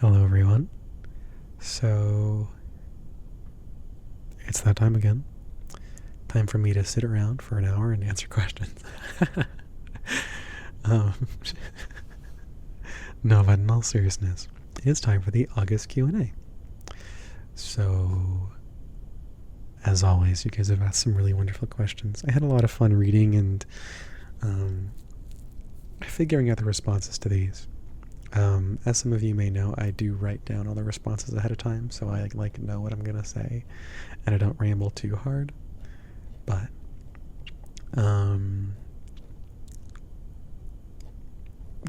Hello, everyone. So, it's that time again. Time for me to sit around for an hour and answer questions. um, no, but in all seriousness, it is time for the August Q&A. So, as always, you guys have asked some really wonderful questions. I had a lot of fun reading and figuring out the responses to these. As some of you may know, I do write down all the responses ahead of time, so I know what I'm gonna say, and I don't ramble too hard. But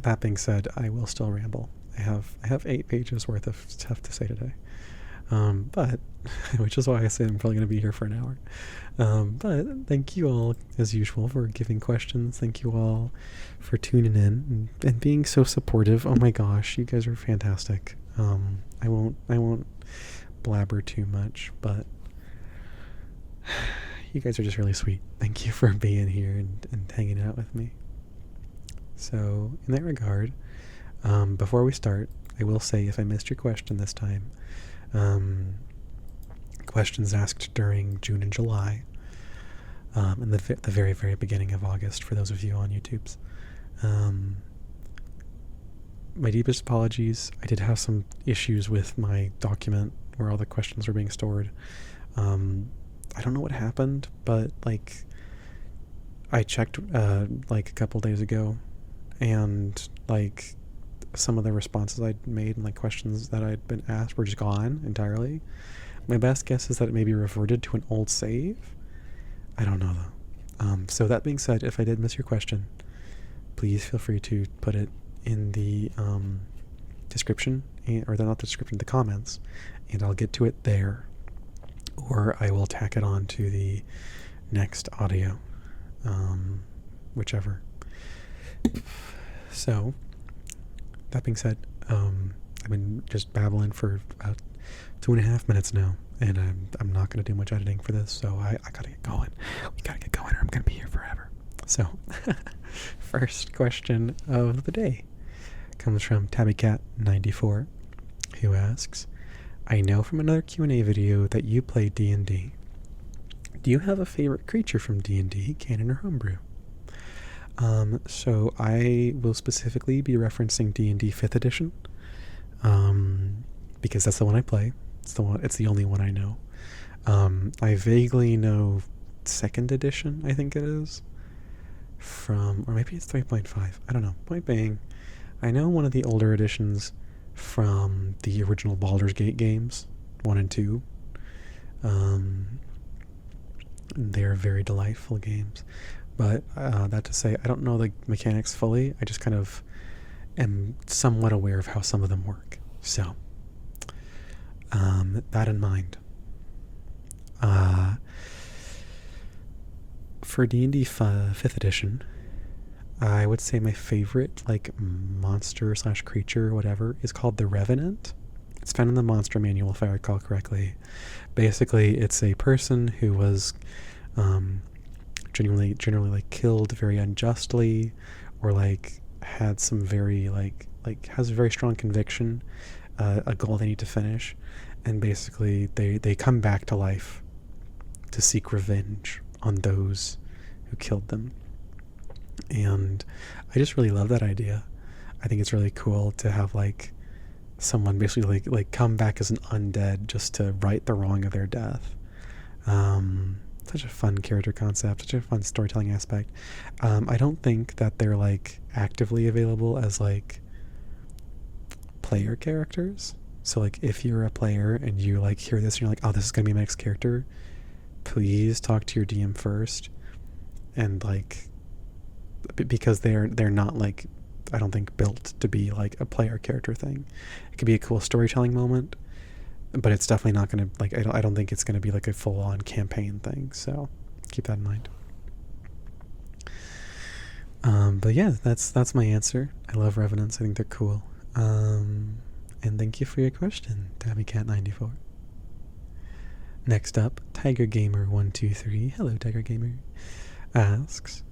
that being said, I will still ramble. I have 8 pages worth of stuff to say today, but which is why I say I'm probably gonna be here for an hour. But thank you all, as usual, for giving questions. Thank you all for tuning in and being so supportive. Oh my gosh, you guys are fantastic. I won't blabber too much, but you guys are just really sweet. Thank you for being here and hanging out with me. So, in that regard, before we start, I will say if I missed your question this time, questions asked during June and July, and the very, very beginning of August for those of you on YouTube's. My deepest apologies. I did have some issues with my document where all the questions were being stored. I don't know what happened, but I checked a couple days ago, and some of the responses I'd made and questions that I'd been asked were just gone entirely. My best guess is that it maybe reverted to an old save. I don't know though. So that being said, if I did miss your question, please feel free to put it in the description, or not the description, the comments, and I'll get to it there, or I will tack it on to the next audio, whichever. So, that being said, I've been just babbling for about 2.5 minutes now, and I'm not going to do much editing for this, so I gotta get going. We gotta get going, or I'm going to be here forever. So, first question of the day comes from TabbyCat94, who asks, I know from another Q&A video that you play D&D. Do you have a favorite creature from D&D, canon or homebrew? So I will specifically be referencing D&D 5th edition, because that's the one I play. It's the only one I know. I vaguely know 2nd edition, I think it is, or maybe it's 3.5. I don't know. Point being, I know one of the older editions from the original Baldur's Gate games, 1 and 2. They're very delightful games. But that to say, I don't know the mechanics fully. I just kind of am somewhat aware of how some of them work. So, that in mind. For D&D 5th edition, I would say my favorite monster / creature, whatever, is called the Revenant. It's found in the monster manual, if I recall correctly. Basically, it's a person who was generally killed very unjustly, or had some very has a very strong conviction, a goal they need to finish, and basically they come back to life to seek revenge on those who killed them. And I just really love that idea. I think it's really cool to have someone basically come back as an undead just to right the wrong of their death. Such a fun character concept, such a fun storytelling aspect. I don't think that they're actively available as player characters. So if you're a player and you hear this and you're oh, this is gonna be my next character, please talk to your DM first, and because they're not I don't think built to be a player character thing. It could be a cool storytelling moment, but it's definitely not going to I don't think it's going to be a full-on campaign thing, so keep that in mind. But yeah, that's my answer. I love Revenants. I think they're cool. And thank you for your question, TabbyCat94. Next up, Tiger Gamer 123. Hello, Tiger Gamer. Asks,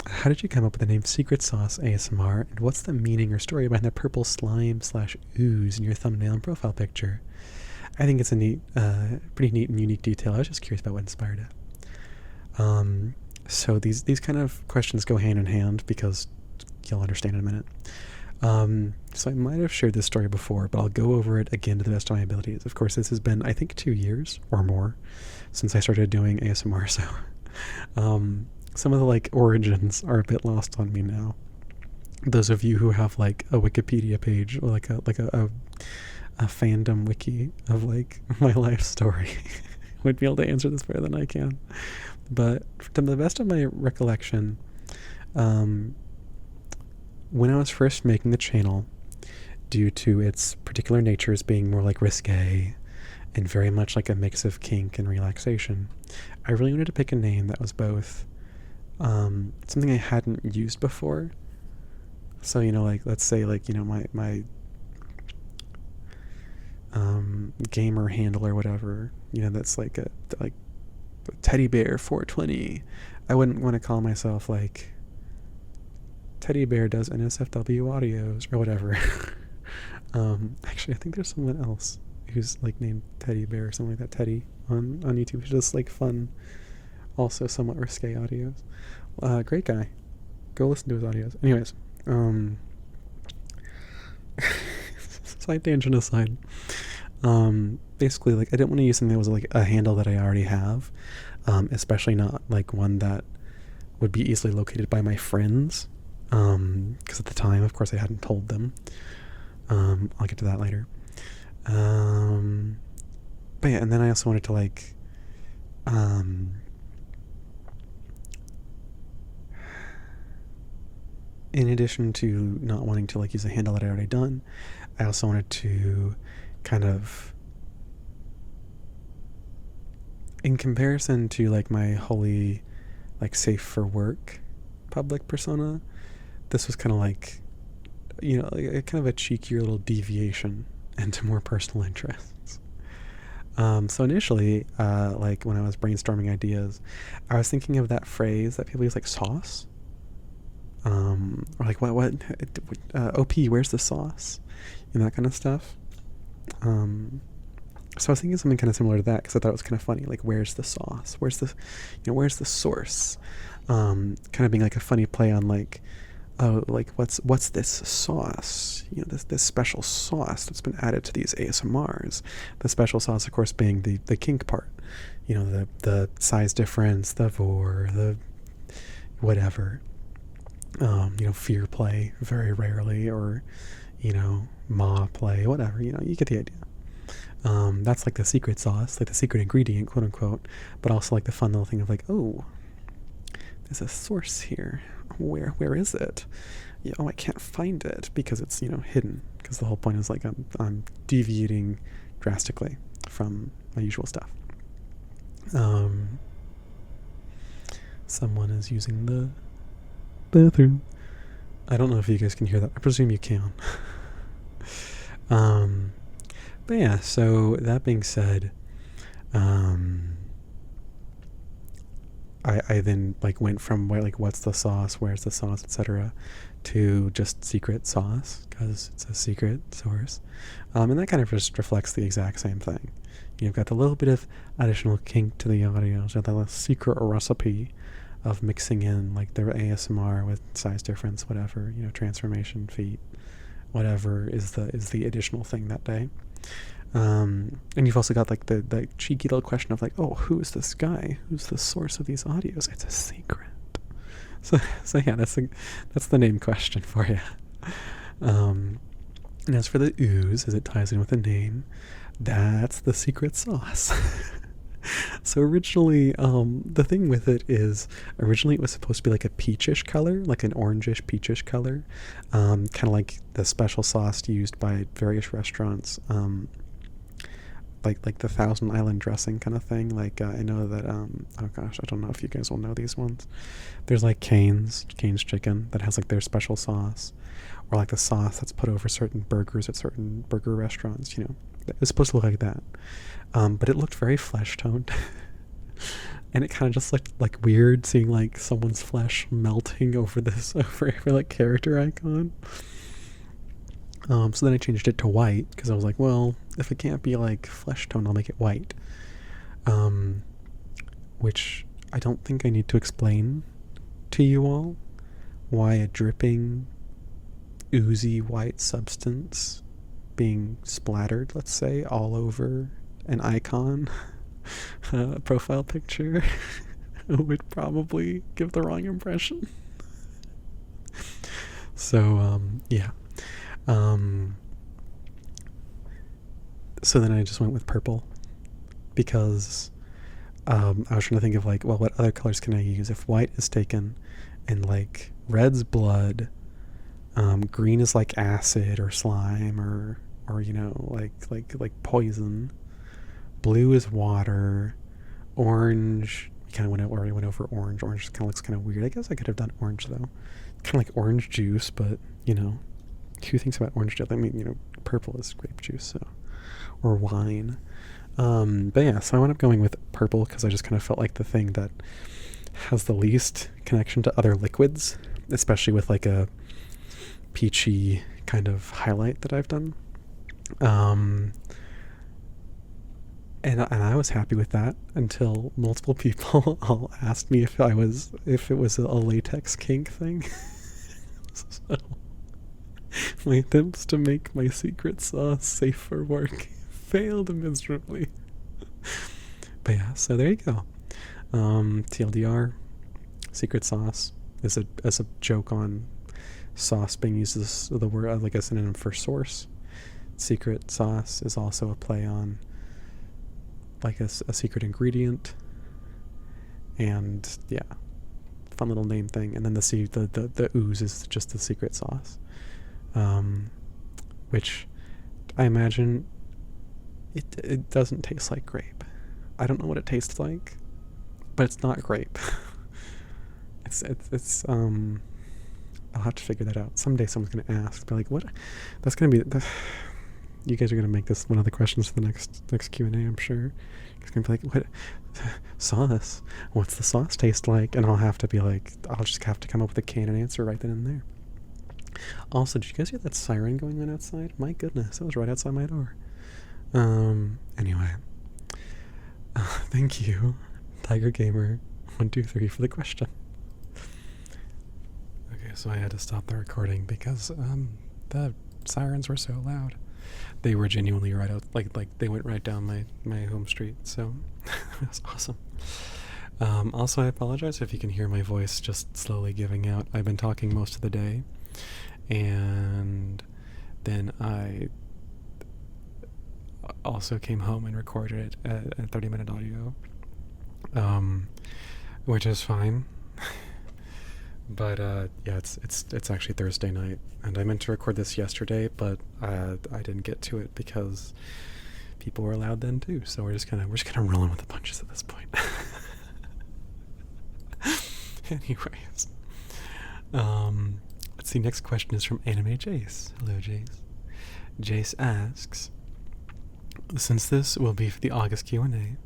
How did you come up with the name Secret Sauce ASMR, and what's the meaning or story behind the purple slime slash ooze in your thumbnail and profile picture? I think it's a neat, pretty neat and unique detail. I was just curious about what inspired it. So these kind of questions go hand in hand, because you'll understand in a minute. So I might have shared this story before, but I'll go over it again to the best of my abilities. Of course, this has been, I think, 2 years or more since I started doing ASMR, so some of the like origins are a bit lost on me now. Those of you who have like a Wikipedia page or like a fandom wiki of like my life story would be able to answer this better than I can. But to the best of my recollection, when I was first making the channel, due to its particular nature as being more like risque and very much like a mix of kink and relaxation, I really wanted to pick a name that was both something I hadn't used before. So, you know, like, let's say, like, you know, my gamer handle or whatever, you know, that's like a teddy bear 420. I wouldn't want to call myself like Teddy Bear does NSFW audios or whatever. Actually, I think there's someone else who's like named Teddy Bear or something like that, Teddy, on YouTube. It's just like fun, also somewhat risque audios. Great guy. Go listen to his audios. Anyways, side tangent aside, basically, like, I didn't want to use something that was like a handle that I already have, especially not like one that would be easily located by my friends, because at the time, of course, I hadn't told them. I'll get to that later. But yeah, and then I also wanted to like in addition to not wanting to like use a handle that I already done, I also wanted to kind of, in comparison to like my wholly like safe for work public persona, this was kind of like, you know, like kind of a cheekier little deviation into more personal interests. So initially, like when I was brainstorming ideas, I was thinking of that phrase that people use, like sauce. Or like what OP, where's the sauce? And that kind of stuff. So I was thinking something kind of similar to that, because I thought it was kind of funny. Like, where's the sauce? Where's the, you know, where's the source? Kind of being like a funny play on like, oh, like what's this sauce? You know, this special sauce that's been added to these ASMRs. The special sauce, of course, being the kink part. You know, the size difference, the vor, the whatever. You know, fear play very rarely, or, you know, ma play, whatever. You know, you get the idea. That's like the secret sauce, like the secret ingredient, quote unquote, but also like the fun little thing of like, oh, there's a source here. Where is it? Yeah, oh, I can't find it because it's, you know, hidden. Because the whole point is like I'm deviating drastically from my usual stuff. Someone is using the bathroom. I don't know if you guys can hear that. I presume you can. But yeah, so that being said, I then like went from what's the sauce, where's the sauce, etc., to just secret sauce, because it's a secret source. And that kind of just reflects the exact same thing. You've got the little bit of additional kink to the audio, so that little secret recipe of mixing in like the ASMR with size difference, whatever, you know, transformation, feet, whatever is the additional thing that day. And you've also got like the cheeky little question of like, oh, who is this guy? Who's the source of these audios? It's a secret. So yeah, that's the name question for you. And as for the ooze, as it ties in with the name, that's the secret sauce. So originally, the thing with it is, originally it was supposed to be like a peachish color, like an orangish peachish color, kind of like the special sauce used by various restaurants, like the Thousand Island dressing kind of thing. Like I know that, oh gosh, I don't know if you guys will know these ones. There's like Cane's Chicken that has like their special sauce, or like the sauce that's put over certain burgers at certain burger restaurants. You know, it was supposed to look like that. But it looked very flesh toned. and it kind of just looked like weird seeing like someone's flesh melting over this over every like character icon. So then I changed it to white because I was like, well, if it can't be like flesh tone, I'll make it white. Which I don't think I need to explain to you all why a dripping, oozy white substance being splattered, let's say, all over an icon, a profile picture, would probably give the wrong impression. So, yeah. So then I just went with purple because I was trying to think of like, well, what other colors can I use? If white is taken and like red's blood, green is like acid or slime or you know, like poison. Blue is water. Orange, already went over orange. Orange kind of looks kind of weird. I guess I could have done orange though. Kind of like orange juice, but you know, who thinks about orange juice? I mean, you know, purple is grape juice, so, or wine. But yeah, so I wound up going with purple because I just kind of felt like the thing that has the least connection to other liquids, especially with like a peachy kind of highlight that I've done. And I was happy with that until multiple people all asked me if it was a latex kink thing. So my attempts to make my secret sauce safe for work failed miserably. But yeah, so there you go. TLDR, secret sauce is as a joke on sauce being used as the word like a synonym for source. Secret sauce is also a play on like a secret ingredient, and yeah, fun little name thing. And then the ooze is just the secret sauce, which I imagine it doesn't taste like grape. I don't know what it tastes like, but it's not grape. it's I'll have to figure that out someday. Someone's gonna ask, be like, what? That's gonna be you guys are gonna make this one of the questions for the next Q&A, I'm sure. It's gonna be like, what sauce? What's the sauce taste like? And I'll have to be like, I'll just have to come up with a canon answer right then and there. Also, did you guys hear that siren going on outside? My goodness, it was right outside my door. Anyway, thank you, Tiger Gamer 123 for the question. Okay, so I had to stop the recording because the sirens were so loud. They were genuinely right out, like they went right down my home street, so it was awesome. Also, I apologize if you can hear my voice just slowly giving out. I've been talking most of the day, and then I also came home and recorded it at 30-minute audio, which is fine. But yeah, it's actually Thursday night, and I meant to record this yesterday, but I didn't get to it because people were loud then too. So we're just kind of rolling with the punches at this point. Anyways, let's see. Next question is from Anime Jace. Hello, Jace. Jace asks, since this will be for the August Q&A,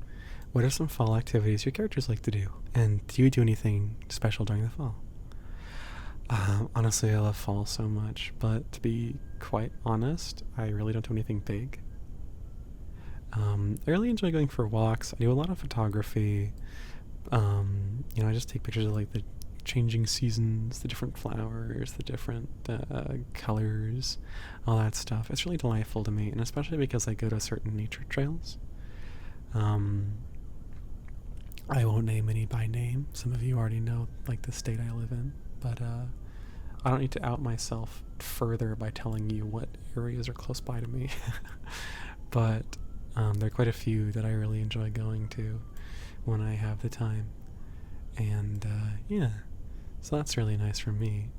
what are some fall activities your characters like to do, and do you do anything special during the fall? Honestly, I love fall so much, but to be quite honest, I really don't do anything big. I really enjoy going for walks. I do a lot of photography. I just take pictures of like the changing seasons, the different flowers, the different colors, all that stuff. It's really delightful to me, and especially because I go to certain nature trails. I won't name any by name. Some of you already know like the state I live in, but I don't need to out myself further by telling you what areas are close by to me. But there are quite a few that I really enjoy going to when I have the time. And yeah, so that's really nice for me.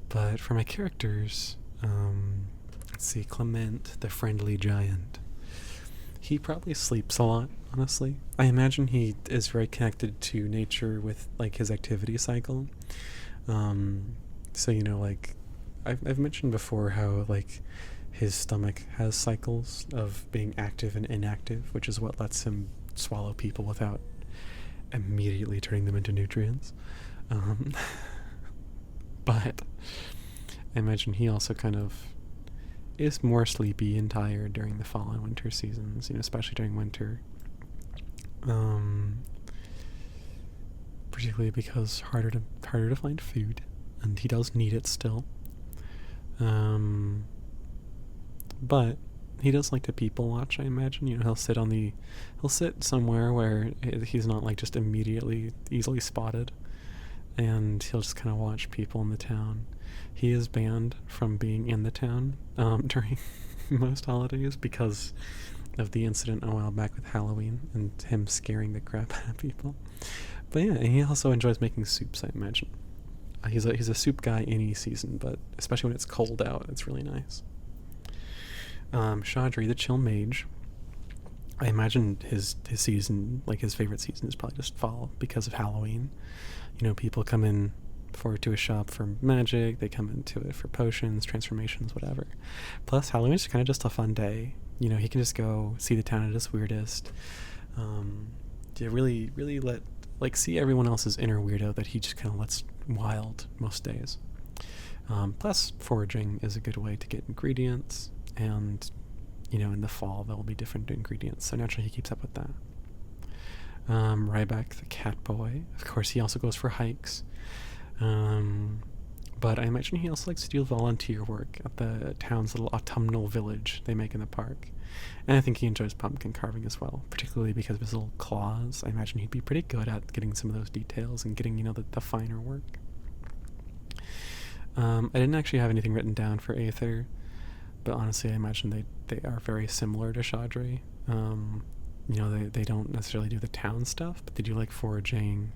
But for my characters, let's see, Clement, the friendly giant. He probably sleeps a lot, honestly. I imagine he is very connected to nature with like his activity cycle. So like I've mentioned before how like his stomach has cycles of being active and inactive, which is what lets him swallow people without immediately turning them into nutrients. Um, but I imagine he also kind of is more sleepy and tired during the fall and winter seasons, especially during winter. Particularly because harder to find food, and he does need it still. But he does like to people watch, I imagine. He'll sit somewhere where he's not like just immediately easily spotted, and he'll just kind of watch people in the town. He is banned from being in the town during most holidays because of the incident a while back with Halloween and him scaring the crap out of people. But yeah, and he also enjoys making soups, I imagine. He's a soup guy any season, but especially when it's cold out, it's really nice. Chaudry, the chill mage, I imagine his season, like his favorite season, is probably just fall because of Halloween. People come in to a shop for magic, they come into it for potions, transformations, whatever. Plus, Halloween's kind of just a fun day. He can just go see the town at its weirdest. Really see everyone else's inner weirdo that he just kind of lets wild most days. Plus, foraging is a good way to get ingredients, and in the fall there will be different ingredients, so naturally he keeps up with that. Ryback, the cat boy, of course, he also goes for hikes. But I imagine he also likes to do volunteer work at the town's little autumnal village they make in the park. And I think he enjoys pumpkin carving as well, particularly because of his little claws. I imagine he'd be pretty good at getting some of those details and getting, the finer work. I didn't actually have anything written down for Aether, but honestly, I imagine they are very similar to Chaudry. They don't necessarily do the town stuff, but they do like foraging.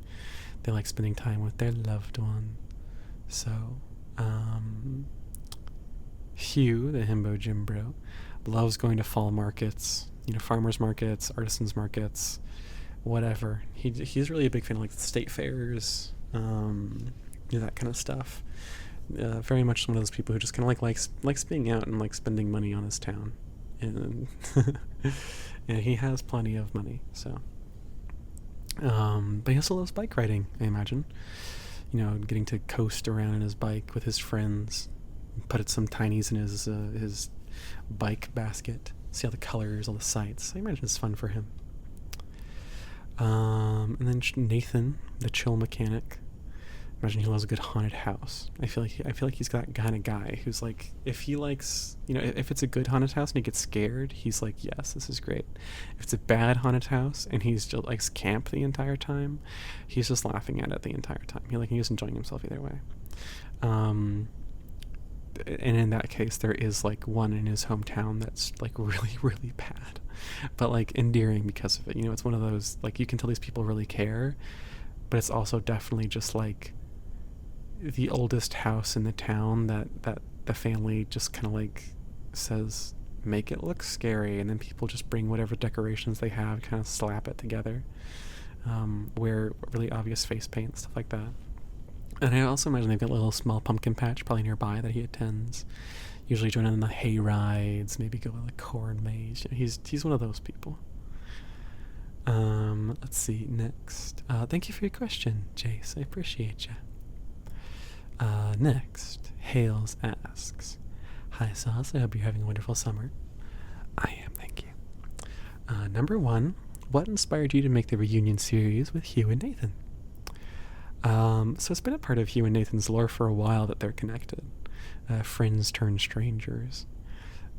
They like spending time with their loved one. So, Hugh, the himbo Jimbro, loves going to fall markets, farmers markets, artisans markets, whatever. He's really a big fan of like the state fairs, that kind of stuff. Very much one of those people who just kind of likes being out and like spending money on his town, and and he has plenty of money. So, but he also loves bike riding, I imagine. Getting to coast around in his bike with his friends, put some tinies in his bike basket, see all the colors, all the sights. I imagine it's fun for him. And then Nathan, the chill mechanic. Imagine he loves a good haunted house. I feel like he's that kind of guy who's like, if he likes, if it's a good haunted house and he gets scared, he's like, yes, this is great. If it's a bad haunted house and he's just likes camp the entire time, he's just laughing at it the entire time. He's enjoying himself either way. And in that case, there is like one in his hometown that's like really, really bad, but like endearing because of it. It's one of those, like, you can tell these people really care, but it's also definitely just like the oldest house in the town that the family just kind of like says, make it look scary, and then people just bring whatever decorations they have, kind of slap it together, wear really obvious face paint, stuff like that. And I also imagine they've got a little small pumpkin patch probably nearby that he attends, usually join in the hay rides, maybe go to the corn maze. He's one of those people. Let's see, next. Thank you for your question, Jace. I appreciate you. Next, Hales asks, hi Sauce, I hope you're having a wonderful summer. I am, thank you. Number 1, what inspired you to make the reunion series with Hugh and Nathan? So it's been a part of Hugh and Nathan's lore for a while that they're connected. Friends turned strangers.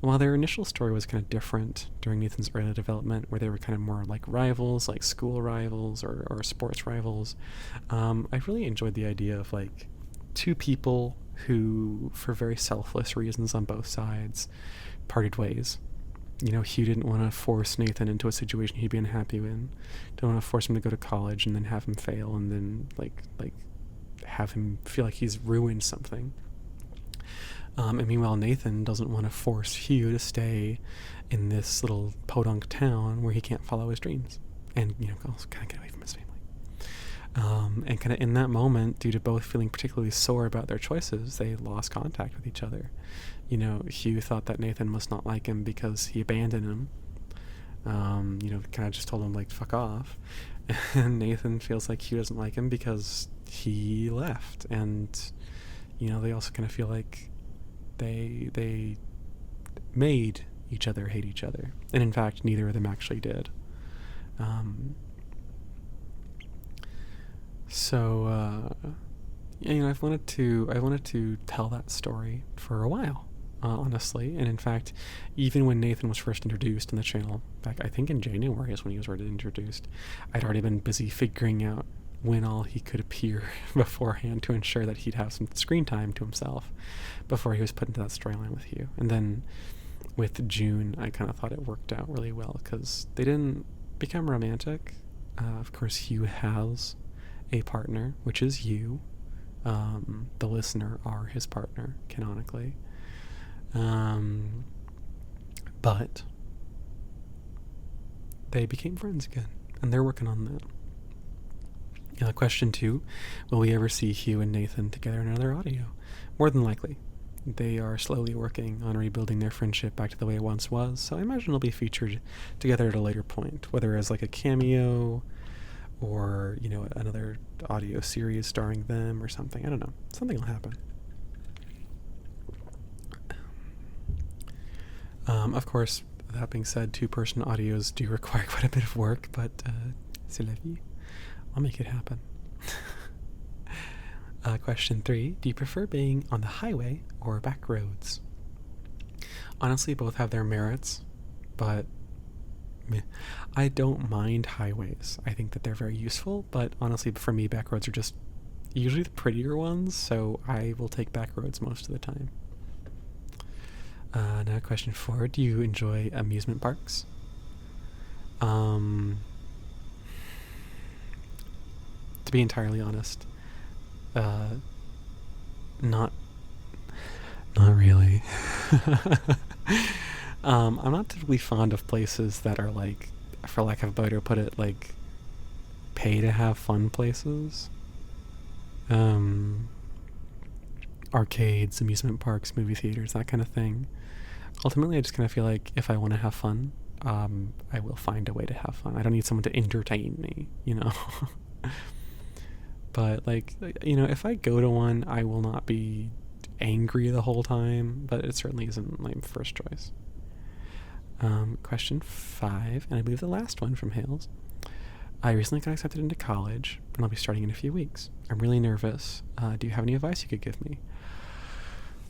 While their initial story was kind of different during Nathan's early development, where they were kind of more like rivals, like school rivals or sports rivals, I really enjoyed the idea of like two people who, for very selfless reasons on both sides, parted ways. Hugh didn't want to force Nathan into a situation he'd be unhappy in. Don't want to force him to go to college and then have him fail and then like have him feel like he's ruined something. And meanwhile, Nathan doesn't want to force Hugh to stay in this little podunk town where he can't follow his dreams and also kind of get away from his family. And kind of in that moment, due to both feeling particularly sore about their choices, they lost contact with each other. Hugh thought that Nathan must not like him because he abandoned him. Kind of just told him, like, fuck off. And Nathan feels like Hugh doesn't like him because he left. And, they also kind of feel like they made each other hate each other. And in fact, neither of them actually did. I've wanted to tell that story for a while, honestly. And in fact, even when Nathan was first introduced in the channel, back I think in January is when he was already introduced, I'd already been busy figuring out when all he could appear beforehand to ensure that he'd have some screen time to himself before he was put into that storyline with Hugh. And then with June, I kind of thought it worked out really well because they didn't become romantic. Of course, Hugh has a partner, which is you. The listener are his partner, canonically. But they became friends again, and they're working on that. Question 2, will we ever see Hugh and Nathan together in another audio? More than likely. They are slowly working on rebuilding their friendship back to the way it once was, so I imagine it'll be featured together at a later point, whether as like a cameo or, another audio series starring them or something. I don't know. Something will happen. Of course, that being said, 2-person audios do require quite a bit of work, but c'est la vie. I'll make it happen. Question 3, do you prefer being on the highway or back roads? Honestly, both have their merits, but I don't mind highways. I think that they're very useful, but honestly, for me, back roads are just usually the prettier ones, so I will take back roads most of the time. Now question 4, do you enjoy amusement parks? To be entirely honest, not really. I'm not typically fond of places that are like, for lack of a better put it, like pay to have fun places. Arcades, amusement parks, movie theaters, that kind of thing. Ultimately, I just kind of feel like if I want to have fun, I will find a way to have fun. I don't need someone to entertain me, But if I go to one, I will not be angry the whole time, but it certainly isn't my first choice. Question 5, and I believe the last one from Hales. I recently got accepted into college, and I'll be starting in a few weeks. I'm really nervous. Do you have any advice you could give me?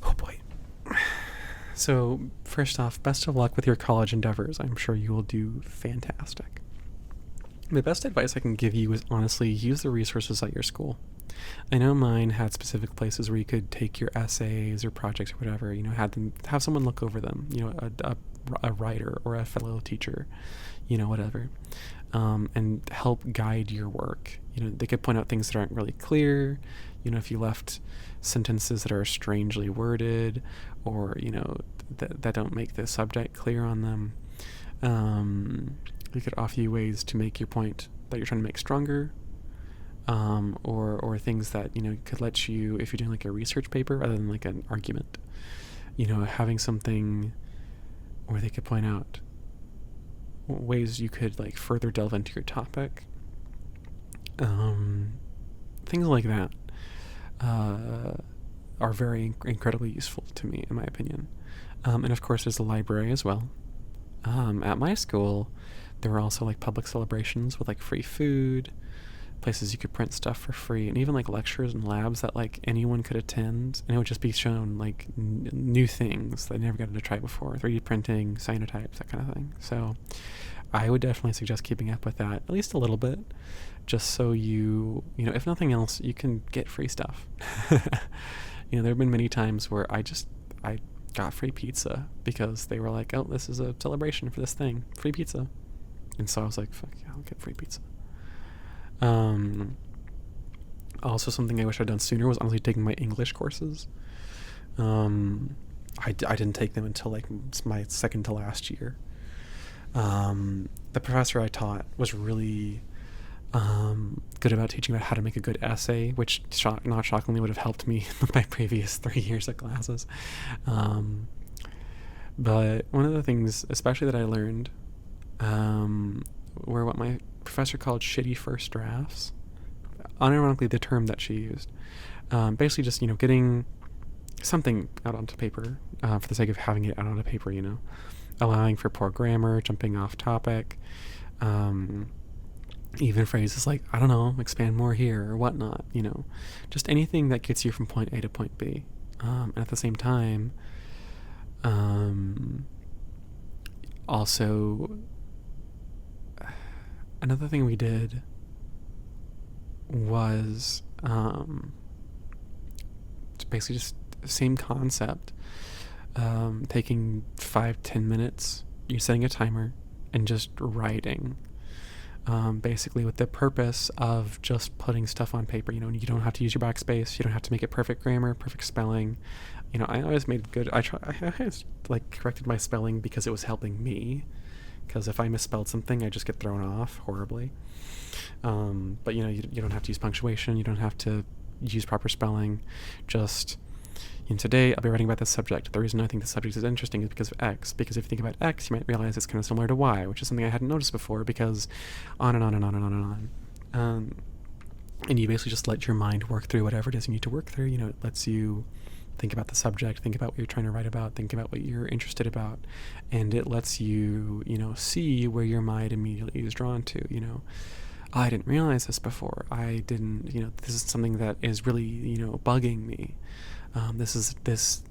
Oh boy. So, first off, best of luck with your college endeavors. I'm sure you will do fantastic. The best advice I can give you is honestly use the resources at your school. I know mine had specific places where you could take your essays or projects or whatever, have someone look over them, a writer or a fellow teacher, whatever, and help guide your work. They could point out things that aren't really clear, if you left sentences that are strangely worded or, that don't make the subject clear on them. They could offer you ways to make your point that you're trying to make stronger, or things that could let you, if you're doing like a research paper rather than like an argument, having something where they could point out ways you could like further delve into your topic, things like that are very incredibly useful to me, in my opinion. And of course, there's a library as well. At my school, there were also like public celebrations with like free food, places you could print stuff for free, and even like lectures and labs that like anyone could attend, and it would just be shown like new things that I never got to try before, 3D printing, cyanotypes, that kind of thing. So I would definitely suggest keeping up with that at least a little bit, just so you if nothing else, you can get free stuff. There have been many times where I got free pizza because they were like, oh, this is a celebration for this thing, free pizza. And so I was like, fuck yeah, I'll get free pizza. Also, something I wish I'd done sooner was honestly taking my English courses. I didn't take them until like my second to last year. The professor I taught was really good about teaching about how to make a good essay, which not shockingly would have helped me with my previous 3 years of classes. But one of the things especially that I learned were what my professor called shitty first drafts. Unironically, the term that she used. Basically just, getting something out onto paper for the sake of having it out onto paper, allowing for poor grammar, jumping off topic, even phrases like, I don't know, expand more here or whatnot, just anything that gets you from point A to point B. And at the same time, also, another thing we did was basically just the same concept, taking 5-10 minutes, you're setting a timer and just writing, basically with the purpose of just putting stuff on paper. You don't have to use your backspace, you don't have to make it perfect grammar, perfect spelling. I always made good, I always corrected my spelling because it was helping me, because if I misspelled something, I just get thrown off horribly. But you don't have to use punctuation, you don't have to use proper spelling. Just, today I'll be writing about this subject. The reason I think the subject is interesting is because of X. Because if you think about X, you might realize it's kind of similar to Y, which is something I hadn't noticed before, because on and on and on and on and on. And you basically just let your mind work through whatever it is you need to work through. It lets you think about the subject, think about what you're trying to write about, think about what you're interested about, and it lets you, see where your mind immediately is drawn to. I didn't realize this before. I didn't, this is something that is really, bugging me. This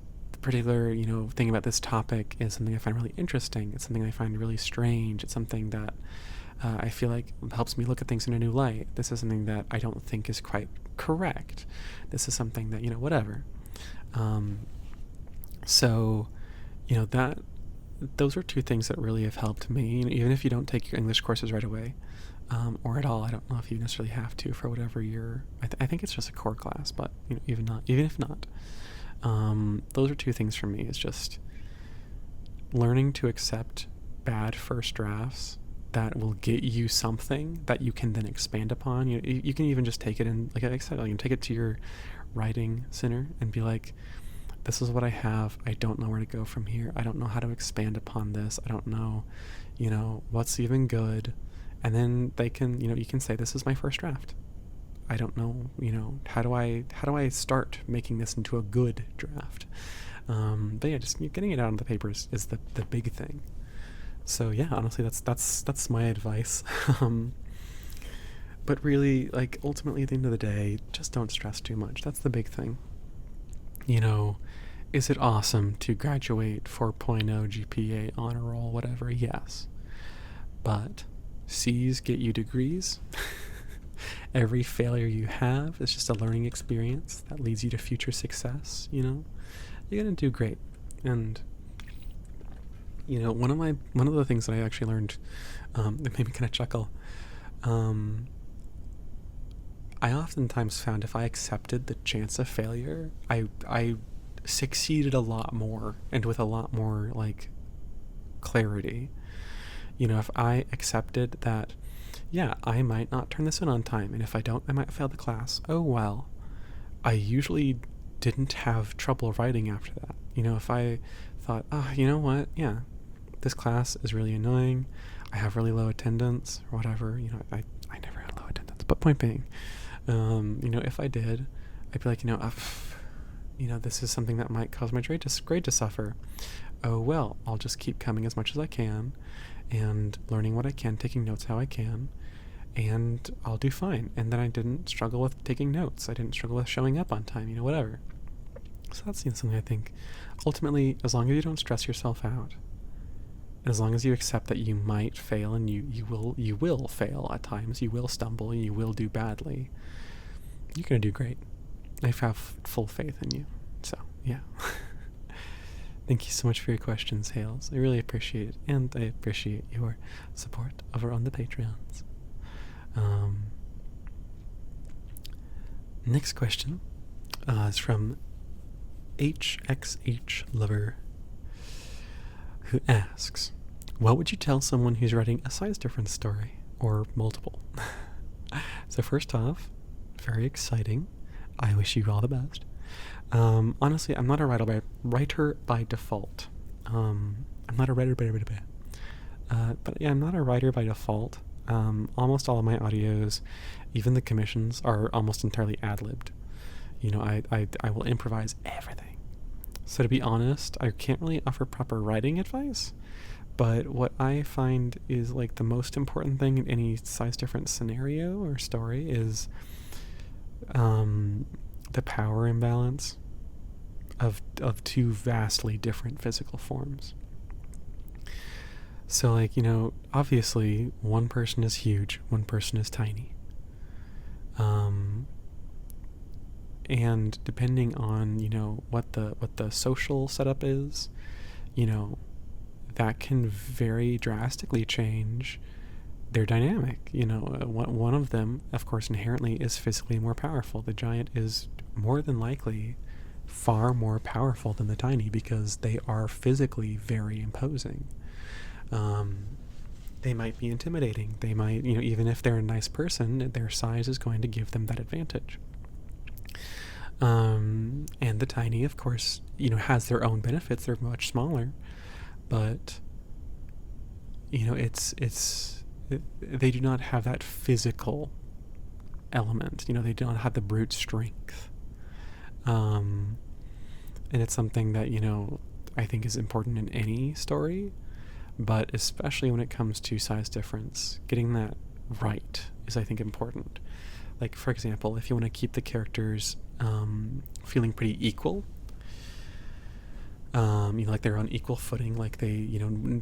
particular, thing about this topic is something I find really interesting. It's something I find really strange. It's something that I feel like helps me look at things in a new light. This is something that I don't think is quite correct. This is something that, whatever. So, those are two things that really have helped me. Even if you don't take your English courses right away, or at all, I don't know if you necessarily have to for whatever I think it's just a core class, but even if not, those are two things for me. It's just learning to accept bad first drafts that will get you something that you can then expand upon. You can even just take it in, like I said, you can take it to your writing center and be like, this is what I have. I don't know where to go from here. I don't know how to expand upon this. I don't know, what's even good. And then they can, you can say, this is my first draft. I don't know, how do I start making this into a good draft? But yeah, just getting it out on the paper is the big thing. So yeah, honestly, that's my advice. But really, ultimately at the end of the day, just don't stress too much. That's the big thing. Is it awesome to graduate 4.0 GPA, honor roll, whatever? Yes. But C's get you degrees. Every failure you have is just a learning experience that leads you to future success. You're gonna do great. And one of the things that I actually learned, that made me kind of chuckle, I oftentimes found if I accepted the chance of failure, I succeeded a lot more and with a lot more clarity. If I accepted that, yeah, I might not turn this in on time, and if I don't, I might fail the class. Oh well. I usually didn't have trouble writing after that. If I thought, you know what, yeah, this class is really annoying, I have really low attendance or whatever, I never had low attendance, but point being, if I did, I'd be like, this is something that might cause my grade to suffer. Oh well, I'll just keep coming as much as I can and learning what I can, taking notes how I can, and I'll do fine. And then I didn't struggle with taking notes. I didn't struggle with showing up on time, whatever. So that's something I think, ultimately, as long as you don't stress yourself out, as long as you accept that you might fail, and you will fail at times, you will stumble, and you will do badly, you're going to do great. I have full faith in you. So, yeah. Thank you so much for your questions, Hales. I really appreciate it, and I appreciate your support over on the Patreons. Next question is from HXH Lover, who asks, what would you tell someone who's writing a size difference story, or multiple? So first off, very exciting. I wish you all the best. Honestly, I'm not a writer by default. I'm not a writer by But yeah, I'm not a writer by default. Almost all of my audios, even the commissions, are almost entirely ad-libbed. I will improvise everything. So to be honest, I can't really offer proper writing advice, but what I find is like the most important thing in any size difference scenario or story is the power imbalance of two vastly different physical forms. So like, obviously one person is huge, one person is tiny. And depending on, what the social setup is, that can very drastically change their dynamic. One of them, of course, inherently is physically more powerful. The giant is more than likely far more powerful than the tiny because they are physically very imposing. They might be intimidating. They might, even if they're a nice person, their size is going to give them that advantage. And the tiny, of course, has their own benefits. They're much smaller, but they do not have that physical element. They do not have the brute strength. And it's something that I think is important in any story, but especially when it comes to size difference, getting that right is, I think, important. Like, for example, if you want to keep the characters feeling pretty equal, like they're on equal footing, like they,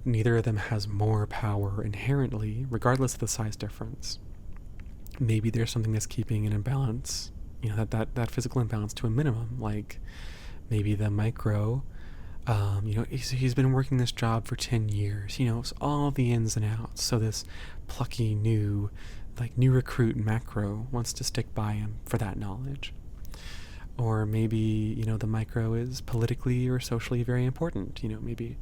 neither of them has more power inherently, regardless of the size difference. Maybe there's something that's keeping an imbalance, that physical imbalance to a minimum. Like maybe the micro, he's been working this job for 10 years, it's all the ins and outs. So this plucky new recruit macro wants to stick by him for that knowledge. Or maybe, the micro is politically or socially very important. Maybe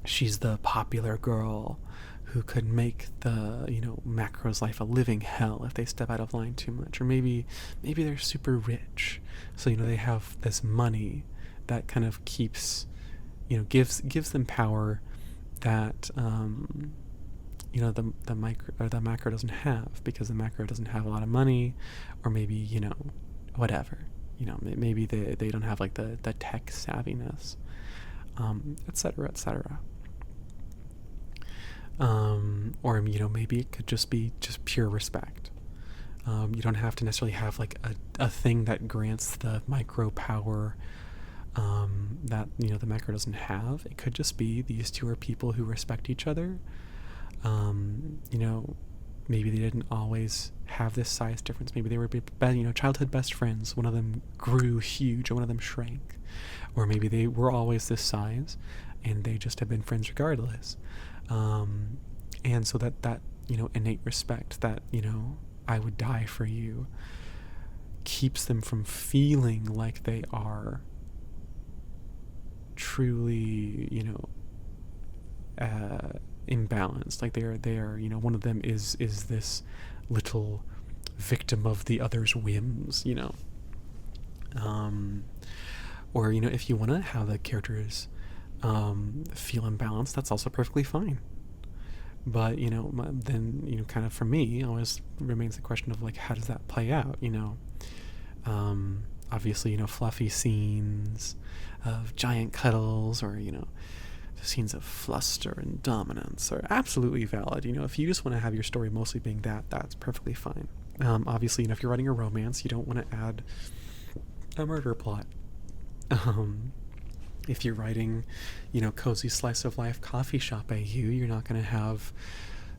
she's the popular girl who could make the, macro's life a living hell if they step out of line too much. Or maybe they're super rich. So, they have this money that kind of keeps, gives them power that, the micro or the macro doesn't have, because the macro doesn't have a lot of money, or maybe whatever, maybe they don't have like the tech savviness, etc., etc. Or maybe it could just be just pure respect. You don't have to necessarily have like a thing that grants the micro power that the macro doesn't have. It could just be these two are people who respect each other. Maybe they didn't always have this size difference. Maybe they were, childhood best friends. One of them grew huge and one of them shrank. Or maybe they were always this size and they just have been friends regardless. And so that innate respect that, I would die for you, keeps them from feeling like they are truly, imbalanced. Like they are, one of them is this little victim of the other's whims, or if you want to have the characters feel imbalanced, that's also perfectly fine. But then kind of for me always remains the question of like, how does that play out? Obviously fluffy scenes of giant cuddles, or scenes of fluster and dominance are absolutely valid. If you just want to have your story mostly being that's perfectly fine. Obviously, if you're writing a romance, you don't want to add a murder plot. If you're writing, cozy slice of life coffee shop AU, you're not going to have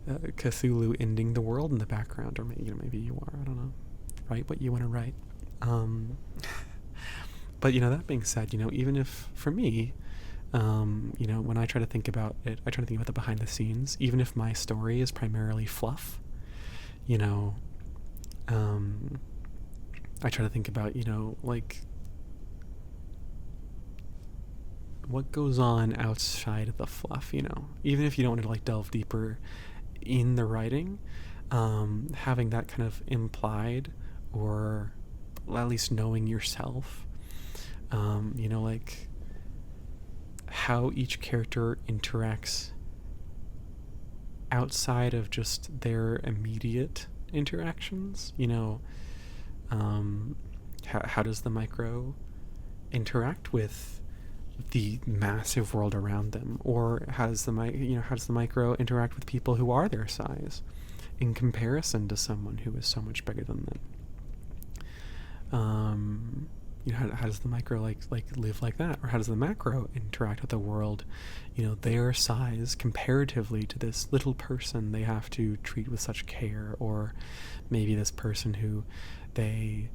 Cthulhu ending the world in the background, or maybe you are. I don't know. Write what you want to write. But that being said, even if for me, when I try to think about it, I try to think about the behind the scenes. Even if my story is primarily fluff, I try to think about, like what goes on outside of the fluff, even if you don't want to like delve deeper in the writing, having that kind of implied, or at least knowing yourself, like how each character interacts outside of just their immediate interactions. How does the micro interact with the massive world around them, or how does the micro interact with people who are their size in comparison to someone who is so much bigger than them? How does the micro like live like that, or how does the macro interact with the world, their size comparatively to this little person they have to treat with such care, or maybe this person who they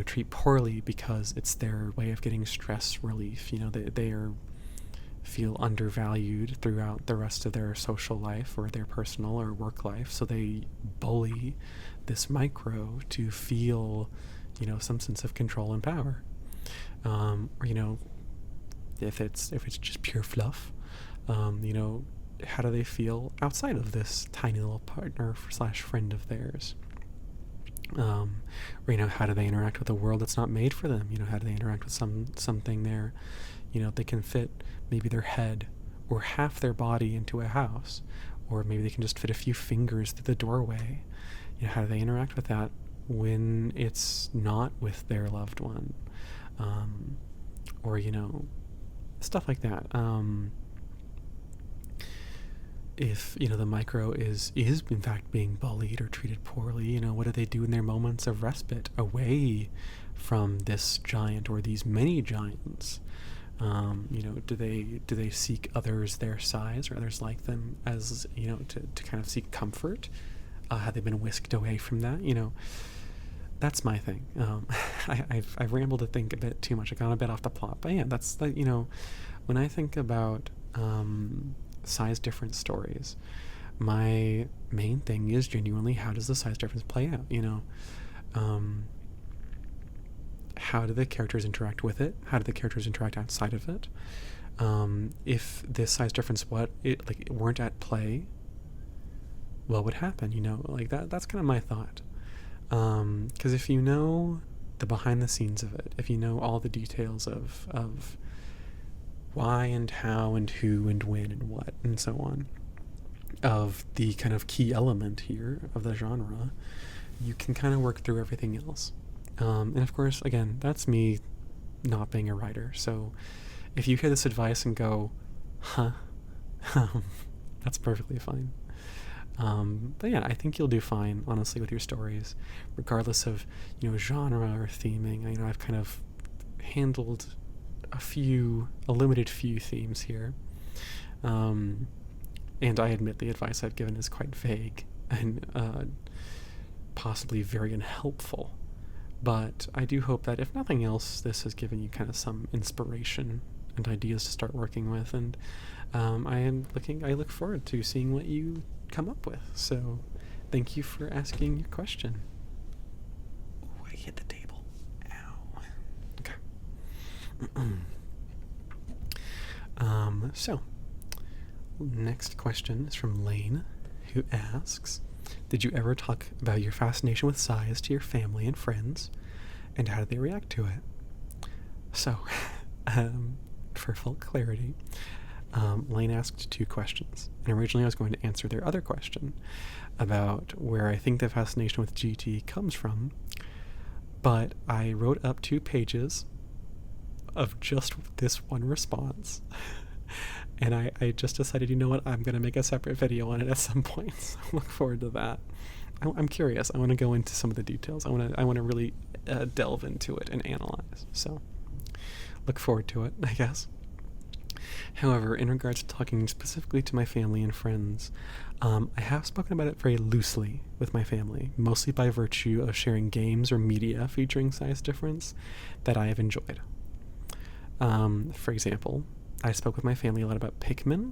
treat poorly because it's their way of getting stress relief. They feel undervalued throughout the rest of their social life or their personal or work life, so they bully this micro to feel some sense of control and power. Or if it's just pure fluff, how do they feel outside of this tiny little partner / friend of theirs? Or how do they interact with a world that's not made for them? How do they interact with something there? They can fit maybe their head or half their body into a house, or maybe they can just fit a few fingers through the doorway. How do they interact with that when it's not with their loved one? Or stuff like that. If the micro is in fact being bullied or treated poorly, what do they do in their moments of respite away from this giant or these many giants? Do they seek others their size or others like them as to kind of seek comfort? Have they been whisked away from that? That's my thing. I've rambled to think a bit too much. I got a bit off the plot, but yeah, that's when I think about size difference stories, my main thing is genuinely, how does the size difference play out? How do the characters interact with it? How do the characters interact outside of it? If this size difference weren't at play, what would happen? That's kind of my thought. Because if you know the behind the scenes of it, if you know all the details of why and how and who and when and what and so on, of the kind of key element here of the genre, you can kind of work through everything else. And of course, again, that's me not being a writer. So if you hear this advice and go, huh, that's perfectly fine. But yeah, I think you'll do fine, honestly, with your stories, regardless of, genre or theming. I've kind of handled a limited few themes here. And I admit the advice I've given is quite vague and possibly very unhelpful. But I do hope that, if nothing else, this has given you kind of some inspiration and ideas to start working with. And I look forward to seeing what you come up with. So thank you for asking your question. Ooh, I hit the table. Ow. Okay. So next question is from Lane, who asks, did you ever talk about your fascination with size to your family and friends, and how did they react to it? So for full clarity, Lane asked 2 questions, and originally I was going to answer their other question about where I think the fascination with GT comes from, but I wrote up 2 pages of just this one response, and I just decided, I'm going to make a separate video on it at some point, so look forward to that. I'm curious. I want to go into some of the details. I want to really delve into it and analyze, so look forward to it, I guess. However, in regards to talking specifically to my family and friends, I have spoken about it very loosely with my family, mostly by virtue of sharing games or media featuring size difference that I have enjoyed. For example, I spoke with my family a lot about Pikmin,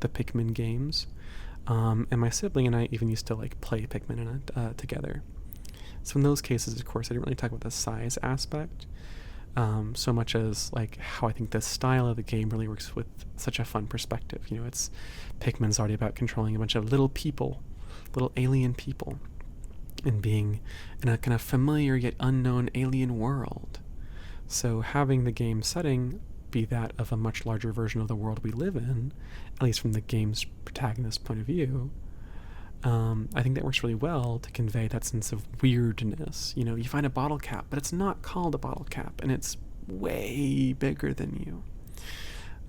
the Pikmin games, and my sibling and I even used to play Pikmin in it together. So in those cases, of course, I didn't really talk about the size aspect, so much as how I think the style of the game really works with such a fun perspective. It's Pikmin's already about controlling a bunch of little people, little alien people, and being in a kind of familiar yet unknown alien world. So having the game setting be that of a much larger version of the world we live in, at least from the game's protagonist's point of view. I think that works really well to convey that sense of weirdness. You know, you find a bottle cap, but it's not called a bottle cap, and it's way bigger than you.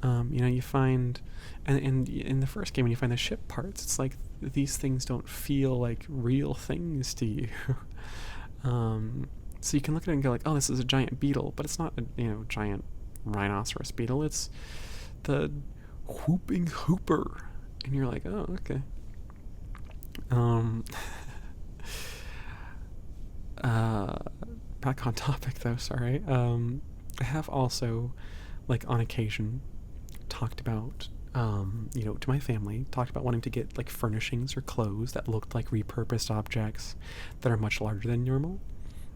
You know, you find, and in the first game, when you find the ship parts, it's like these things don't feel like real things to you. So you can look at it and go like, oh, this is a giant beetle, but it's not a, you know, giant rhinoceros beetle. It's the whooping hooper, and you're like, oh, okay. Back on topic though, sorry. I have also, like, on occasion talked about, you know, to my family, talked about wanting to get like furnishings or clothes that looked like repurposed objects that are much larger than normal.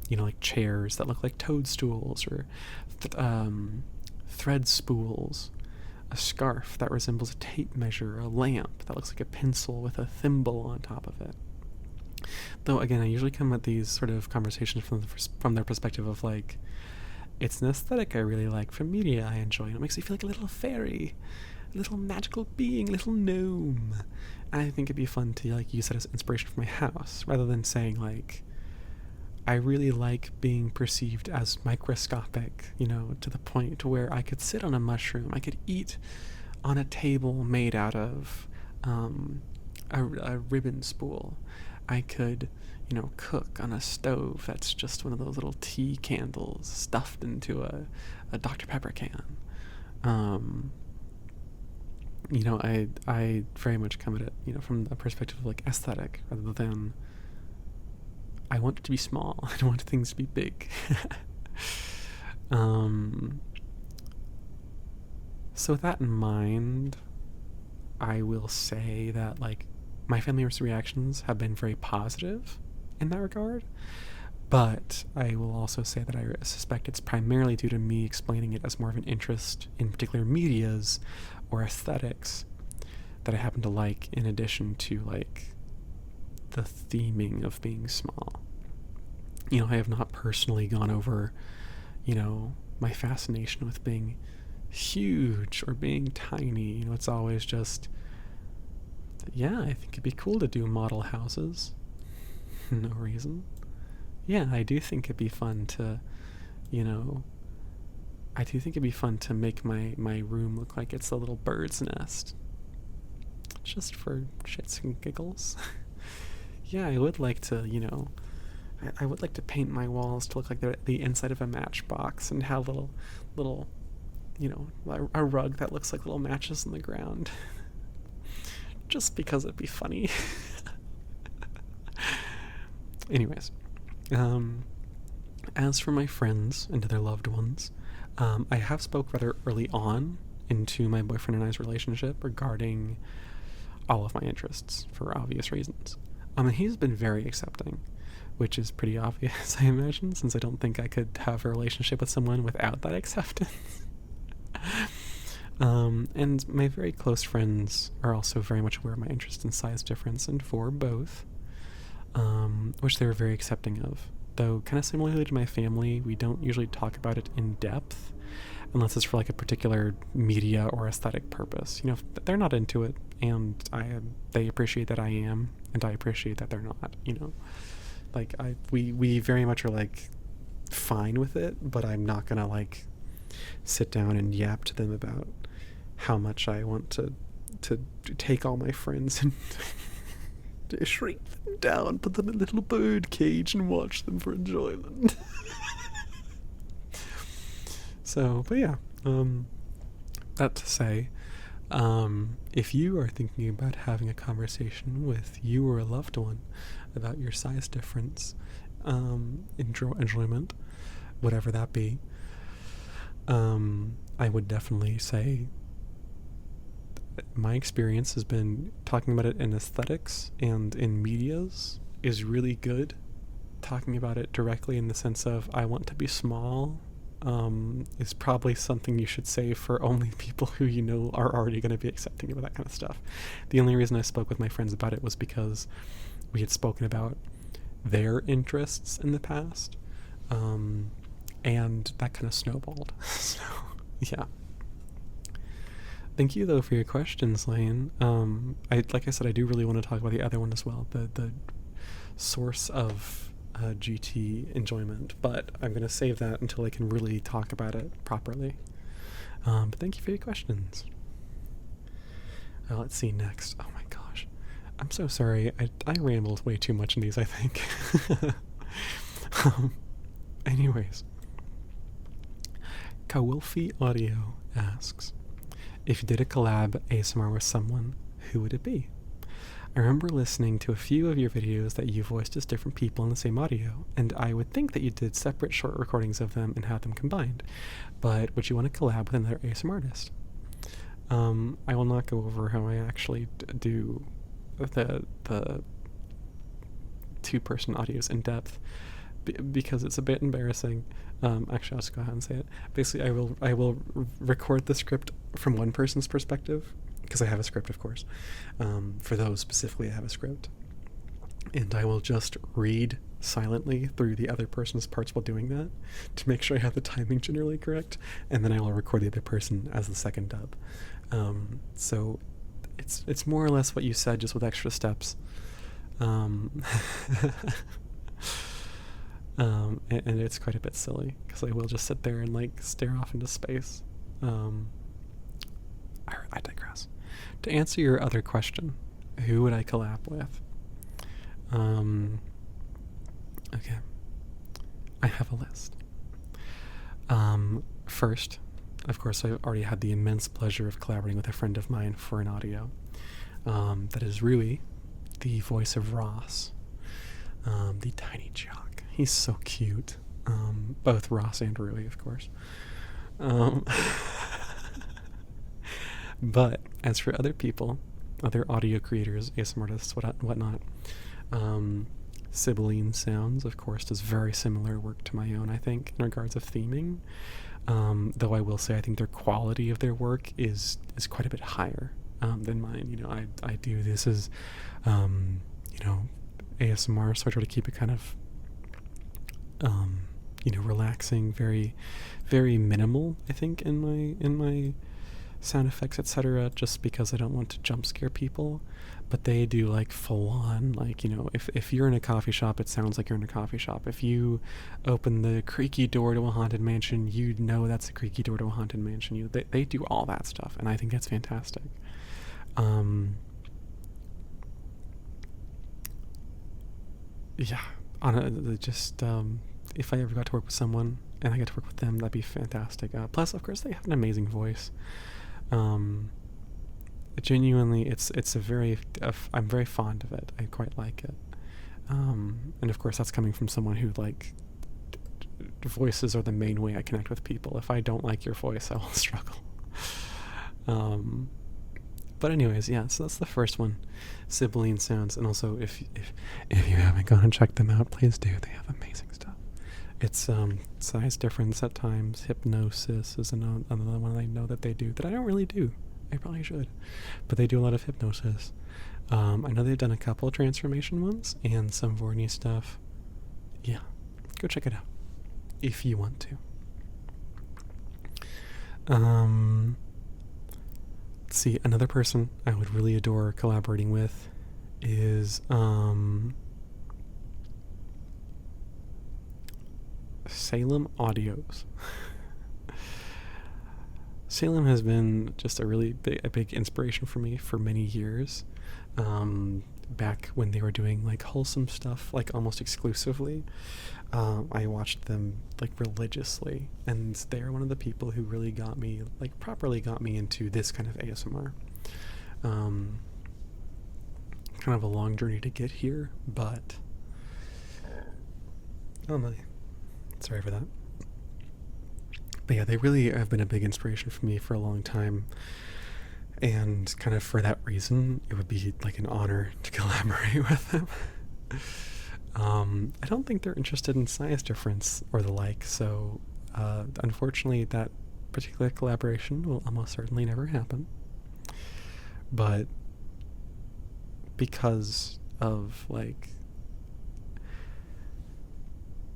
You know, like chairs that look like toadstools, or thread spools, a scarf that resembles a tape measure, a lamp that looks like a pencil with a thimble on top of it. Though, again, I usually come at these sort of conversations from their perspective of, like, it's an aesthetic I really like from media I enjoy, and it makes me feel like a little fairy, a little magical being, a little gnome. And I think it'd be fun to, like, use that as inspiration for my house, rather than saying, like, I really like being perceived as microscopic, you know, to the point to where I could sit on a mushroom, I could eat on a table made out of a ribbon spool, I could, you know, cook on a stove that's just one of those little tea candles stuffed into a Dr. Pepper can. You know, I very much come at it, you know, from a perspective of, like, aesthetic, rather than I want it to be small. I don't want things to be big. So with that in mind, I will say that, like, my family's reactions have been very positive in that regard, but I will also say that I suspect it's primarily due to me explaining it as more of an interest in particular medias or aesthetics that I happen to like, in addition to, like, the theming of being small. You know, I have not personally gone over, you know, my fascination with being huge or being tiny. You know, it's always just, yeah, I think it'd be cool to do model houses. No reason. Yeah, I do think it'd be fun to, you know, I do think it'd be fun to make my room look like it's a little bird's nest. Just for shits and giggles. Yeah, I would like to, you know, I would like to paint my walls to look like the inside of a matchbox, and have little, you know, a rug that looks like little matches on the ground. Just because it'd be funny. Anyways, as for my friends and their loved ones, I have spoke rather early on into my boyfriend and I's relationship regarding all of my interests, for obvious reasons. And he's been very accepting, which is pretty obvious, I imagine, since I don't think I could have a relationship with someone without that acceptance. And my very close friends are also very much aware of my interest in size difference and for both, which they were very accepting of. Though, kind of similarly to my family, we don't usually talk about it in depth, unless it's for, like, a particular media or aesthetic purpose. You know, if they're not into it, and they appreciate that I am, and I appreciate that they're not, you know. Like, we very much are, like, fine with it, but I'm not gonna, like, sit down and yap to them about how much I want to take all my friends and to shrink them down, put them in a little bird cage, and watch them for enjoyment. So, but yeah, that to say, if you are thinking about having a conversation with you or a loved one about your size difference, enjoyment, whatever that be, I would definitely say my experience has been talking about it in aesthetics and in medias is really good. Talking about it directly in the sense of I want to be small is probably something you should say for only people who you know are already going to be accepting of that kind of stuff. The only reason I spoke with my friends about it was because we had spoken about their interests in the past, and that kind of snowballed. So, yeah. Thank you though for your questions, Lane. Like I said, I do really want to talk about the other one as well, the source of GT enjoyment, but I'm gonna save that until I can really talk about it properly. But thank you for your questions. Let's see next. Oh my gosh, I'm so sorry. I rambled way too much in these, I think. Anyways, Kawilfi Audio asks, if you did a collab ASMR with someone, who would it be? I remember listening to a few of your videos that you voiced as different people in the same audio, and I would think that you did separate short recordings of them and had them combined. But would you want to collab with another ASMR artist? I will not go over how I actually do the two-person audios in depth because it's a bit embarrassing. Actually, I'll just go ahead and say it. Basically, I will record the script from one person's perspective, because I have a script, of course. For those specifically, I have a script. And I will just read silently through the other person's parts while doing that to make sure I have the timing generally correct. And then I will record the other person as the second dub. So it's more or less what you said, just with extra steps. And it's quite a bit silly because I will just sit there and like stare off into space. I digress. To answer your other question, who would I collab with? Okay, I have a list. First, of course, I've already had the immense pleasure of collaborating with a friend of mine for an audio. That is Rui, the voice of Ross, the tiny jock. He's so cute. Both Ross and Rui, of course. But as for other people, other audio creators, ASMR artists, whatnot, Sibylline Sounds, of course, does very similar work to my own, I think, in regards of theming. Though I will say I think their quality of their work is quite a bit higher than mine. You know, I do this as, ASMR, so I try to keep it kind of, relaxing, very, very minimal, I think, in my sound effects, etc., just because I don't want to jump scare people. But they do like full on, like, if you're in a coffee shop, it sounds like you're in a coffee shop. If you open the creaky door to a haunted mansion, you know that's a creaky door to a haunted mansion. They do all that stuff, and I think that's fantastic. If I ever got to work with someone and I get to work with them, that'd be fantastic. Plus, of course, they have an amazing voice. Genuinely, I'm very fond of it. I quite like it. And of course, that's coming from someone who, like, voices are the main way I connect with people. If I don't like your voice, I will struggle. But anyways, yeah, so that's the first one, Sibylline Sounds. And also, if you haven't gone and checked them out, please do. They have amazing stuff. It's size difference at times. Hypnosis is another one I know that they do that I don't really do. I probably should, but they do a lot of hypnosis. I know they've done a couple of transformation ones and some Vorny stuff. Yeah, go check it out if you want to. Let's see, another person I would really adore collaborating with is Salem Audios. Salem has been just a big inspiration for me for many years. Back when they were doing like wholesome stuff, like almost exclusively, I watched them like religiously, and they're one of the people who really properly got me into this kind of ASMR. Kind of a long journey to get here, but oh my, sorry for that. But yeah, they really have been a big inspiration for me for a long time. And kind of for that reason, it would be like an honor to collaborate with them. I don't think they're interested in size difference or the like, so unfortunately that particular collaboration will almost certainly never happen. But because of like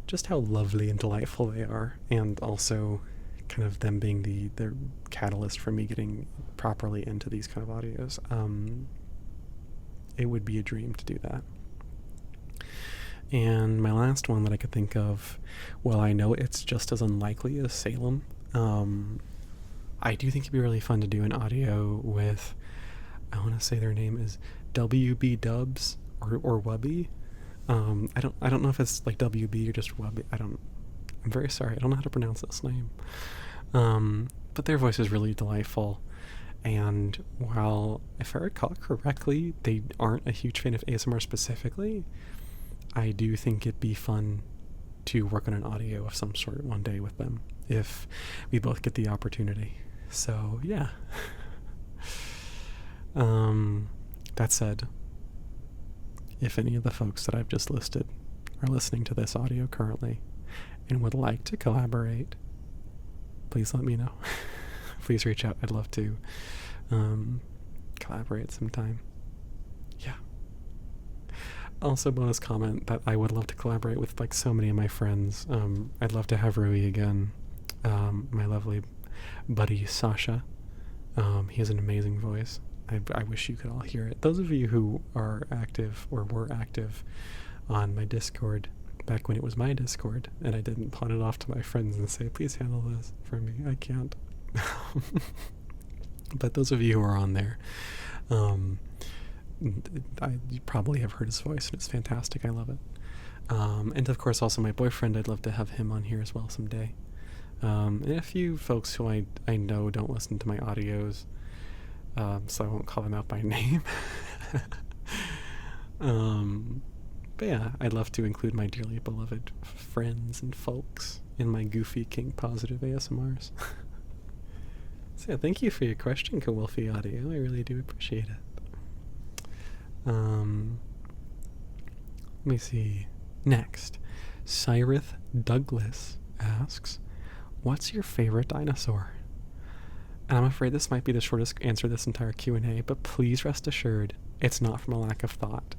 just how lovely and delightful they are, and also kind of them being the catalyst for me getting properly into these kind of audios. It would be a dream to do that. And my last one that I could think of, well, I know it's just as unlikely as Salem. I do think it'd be really fun to do an audio with, I want to say their name is WB Dubs or Wubby. I don't know if it's like WB or just Wubby. I'm very sorry. I don't know how to pronounce this name. But their voice is really delightful. And while, if I recall correctly, they aren't a huge fan of ASMR specifically, I do think it'd be fun to work on an audio of some sort one day with them if we both get the opportunity. So, yeah. That said, if any of the folks that I've just listed are listening to this audio currently and would like to collaborate, please let me know. Please reach out. I'd love to collaborate sometime. Yeah. Also, bonus comment that I would love to collaborate with like so many of my friends. I'd love to have Rui again. My lovely buddy Sasha. He has an amazing voice. I wish you could all hear it. Those of you who are active or were active on my Discord back when it was my Discord and I didn't pawn it off to my friends and say, please handle this for me. I can't. But those of you who are on there, you probably have heard his voice and it's fantastic. I love it. And of course also my boyfriend, I'd love to have him on here as well someday. And a few folks who I know don't listen to my audios, so I won't call them out by name. But yeah, I'd love to include my dearly beloved friends and folks in my goofy King Positive ASMRs. So yeah, thank you for your question, Kawolfi Audio. I really do appreciate it. Let me see. Next, Cyrith Douglas asks, what's your favorite dinosaur? And I'm afraid this might be the shortest answer to this entire Q&A, but please rest assured, it's not from a lack of thought.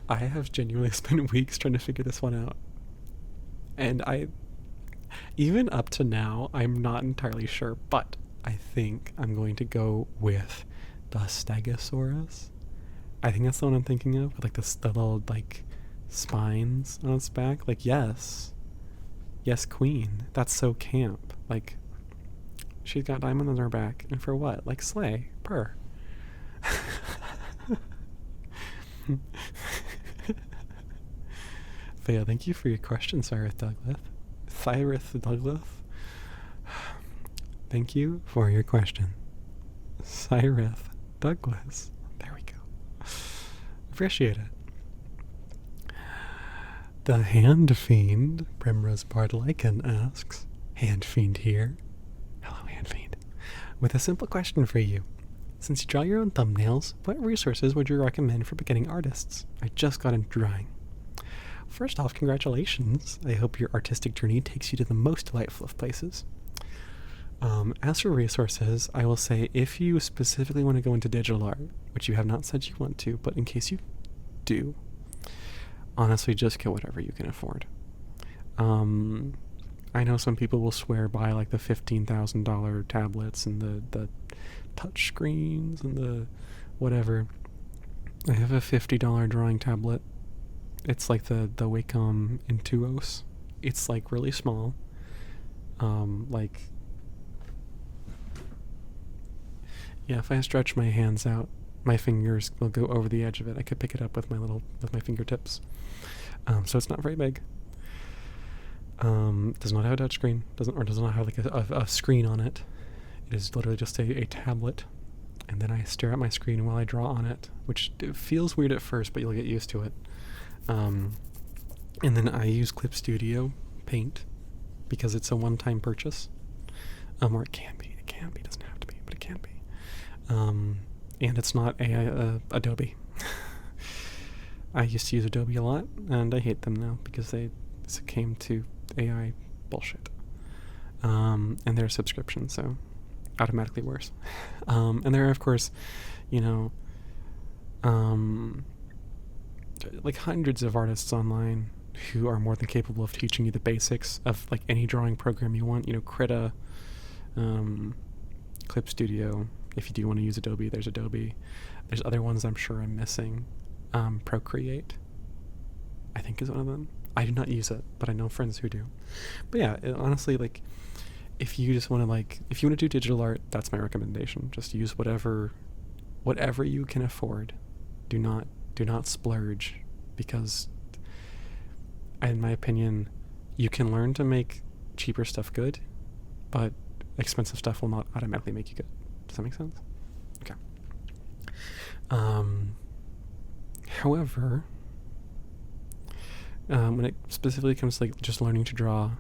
I have genuinely spent weeks trying to figure this one out. And even up to now, I'm not entirely sure, but I think I'm going to go with the Stegosaurus. I think that's the one I'm thinking of, with like the little like spines on its back. Like, yes, queen. That's so camp. Like, she's got diamonds on her back, and for what? Like, slay, purr. But yeah, thank you for your question, Cyrith Douglas. Thank you for your question, Cyrith Douglas. There we go. Appreciate it. The Hand Fiend, Primrose Bardlycan, asks, Hand Fiend here. Hello, Hand Fiend. With a simple question for you. Since you draw your own thumbnails, what resources would you recommend for beginning artists? I just got into drawing. First off, congratulations. I hope your artistic journey takes you to the most delightful of places. As for resources, I will say if you specifically want to go into digital art, which you have not said you want to, but in case you do, honestly, just get whatever you can afford. I know some people will swear by like the $15,000 tablets and the touch screens and the whatever. I have a $50 drawing tablet. It's like the Wacom Intuos. It's like really small. Yeah, if I stretch my hands out, my fingers will go over the edge of it. I could pick it up with my fingertips. So it's not very big. Does not have a touch screen. Does not have like a screen on it. It is literally just a tablet. And then I stare at my screen while I draw on it, which feels weird at first, but you'll get used to it. And then I use Clip Studio Paint because it's a one-time purchase. Or it can be. It can be. It doesn't have to be, but it can be. And it's not Adobe. I used to use Adobe a lot, and I hate them now because they succumbed to AI bullshit. And they're a subscription, so automatically worse. And there are, of course, like hundreds of artists online who are more than capable of teaching you the basics of like any drawing program you want. Krita, Clip Studio. If you do want to use Adobe, there's Adobe. There's other ones I'm sure I'm missing. Procreate, I think, is one of them. I do not use it, but I know friends who do. But yeah, honestly, like, if you just want to, like, if you want to do digital art, that's my recommendation. Just use whatever you can afford. Do not splurge, because in my opinion, you can learn to make cheaper stuff good, but expensive stuff will not automatically make you good. Does that make sense? Okay. However, when it specifically comes to, like, just learning to draw,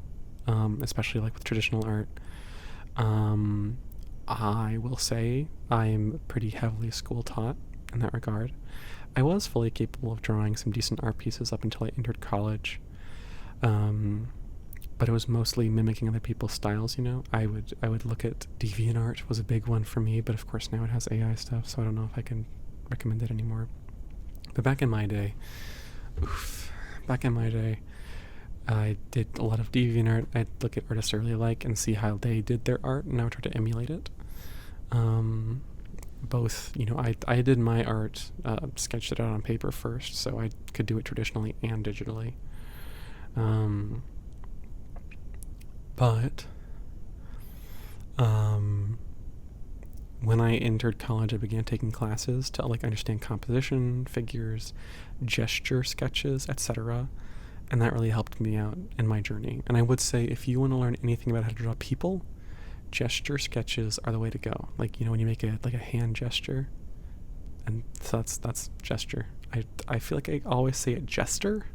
especially like with traditional art, I will say I'm pretty heavily school taught in that regard. I was fully capable of drawing some decent art pieces up until I entered college, but it was mostly mimicking other people's styles. I would look at DeviantArt was a big one for me, but of course now it has AI stuff, so I don't know if I can recommend it anymore. But back in my day, I did a lot of DeviantArt. I'd look at artists I really like and see how they did their art, and I would try to emulate it. Both, I did my art, sketched it out on paper first, so I could do it traditionally and digitally. But when I entered college, I began taking classes to, like, understand composition, figures, gesture sketches, etc., and that really helped me out in my journey. And I would say, if you want to learn anything about how to draw people, gesture sketches are the way to go. Like, when you make a hand gesture, and so that's gesture. I feel like I always say it jester.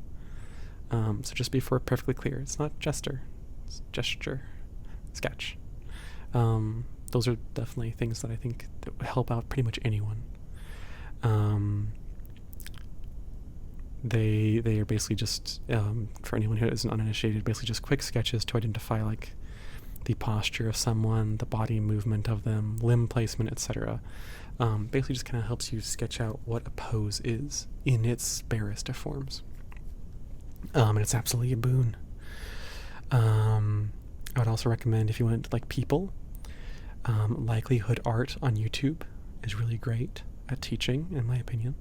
So just before perfectly clear, it's not jester, it's gesture, sketch. Those are definitely things that I think that would help out pretty much anyone. They are basically just, for anyone who isn't uninitiated, basically just quick sketches to identify, like, the posture of someone, the body movement of them, limb placement, etc. Basically just kind of helps you sketch out what a pose is in its barest of forms. And it's absolutely a boon. I would also recommend, if you want, like, people, Likelihood Art on YouTube is really great at teaching, in my opinion.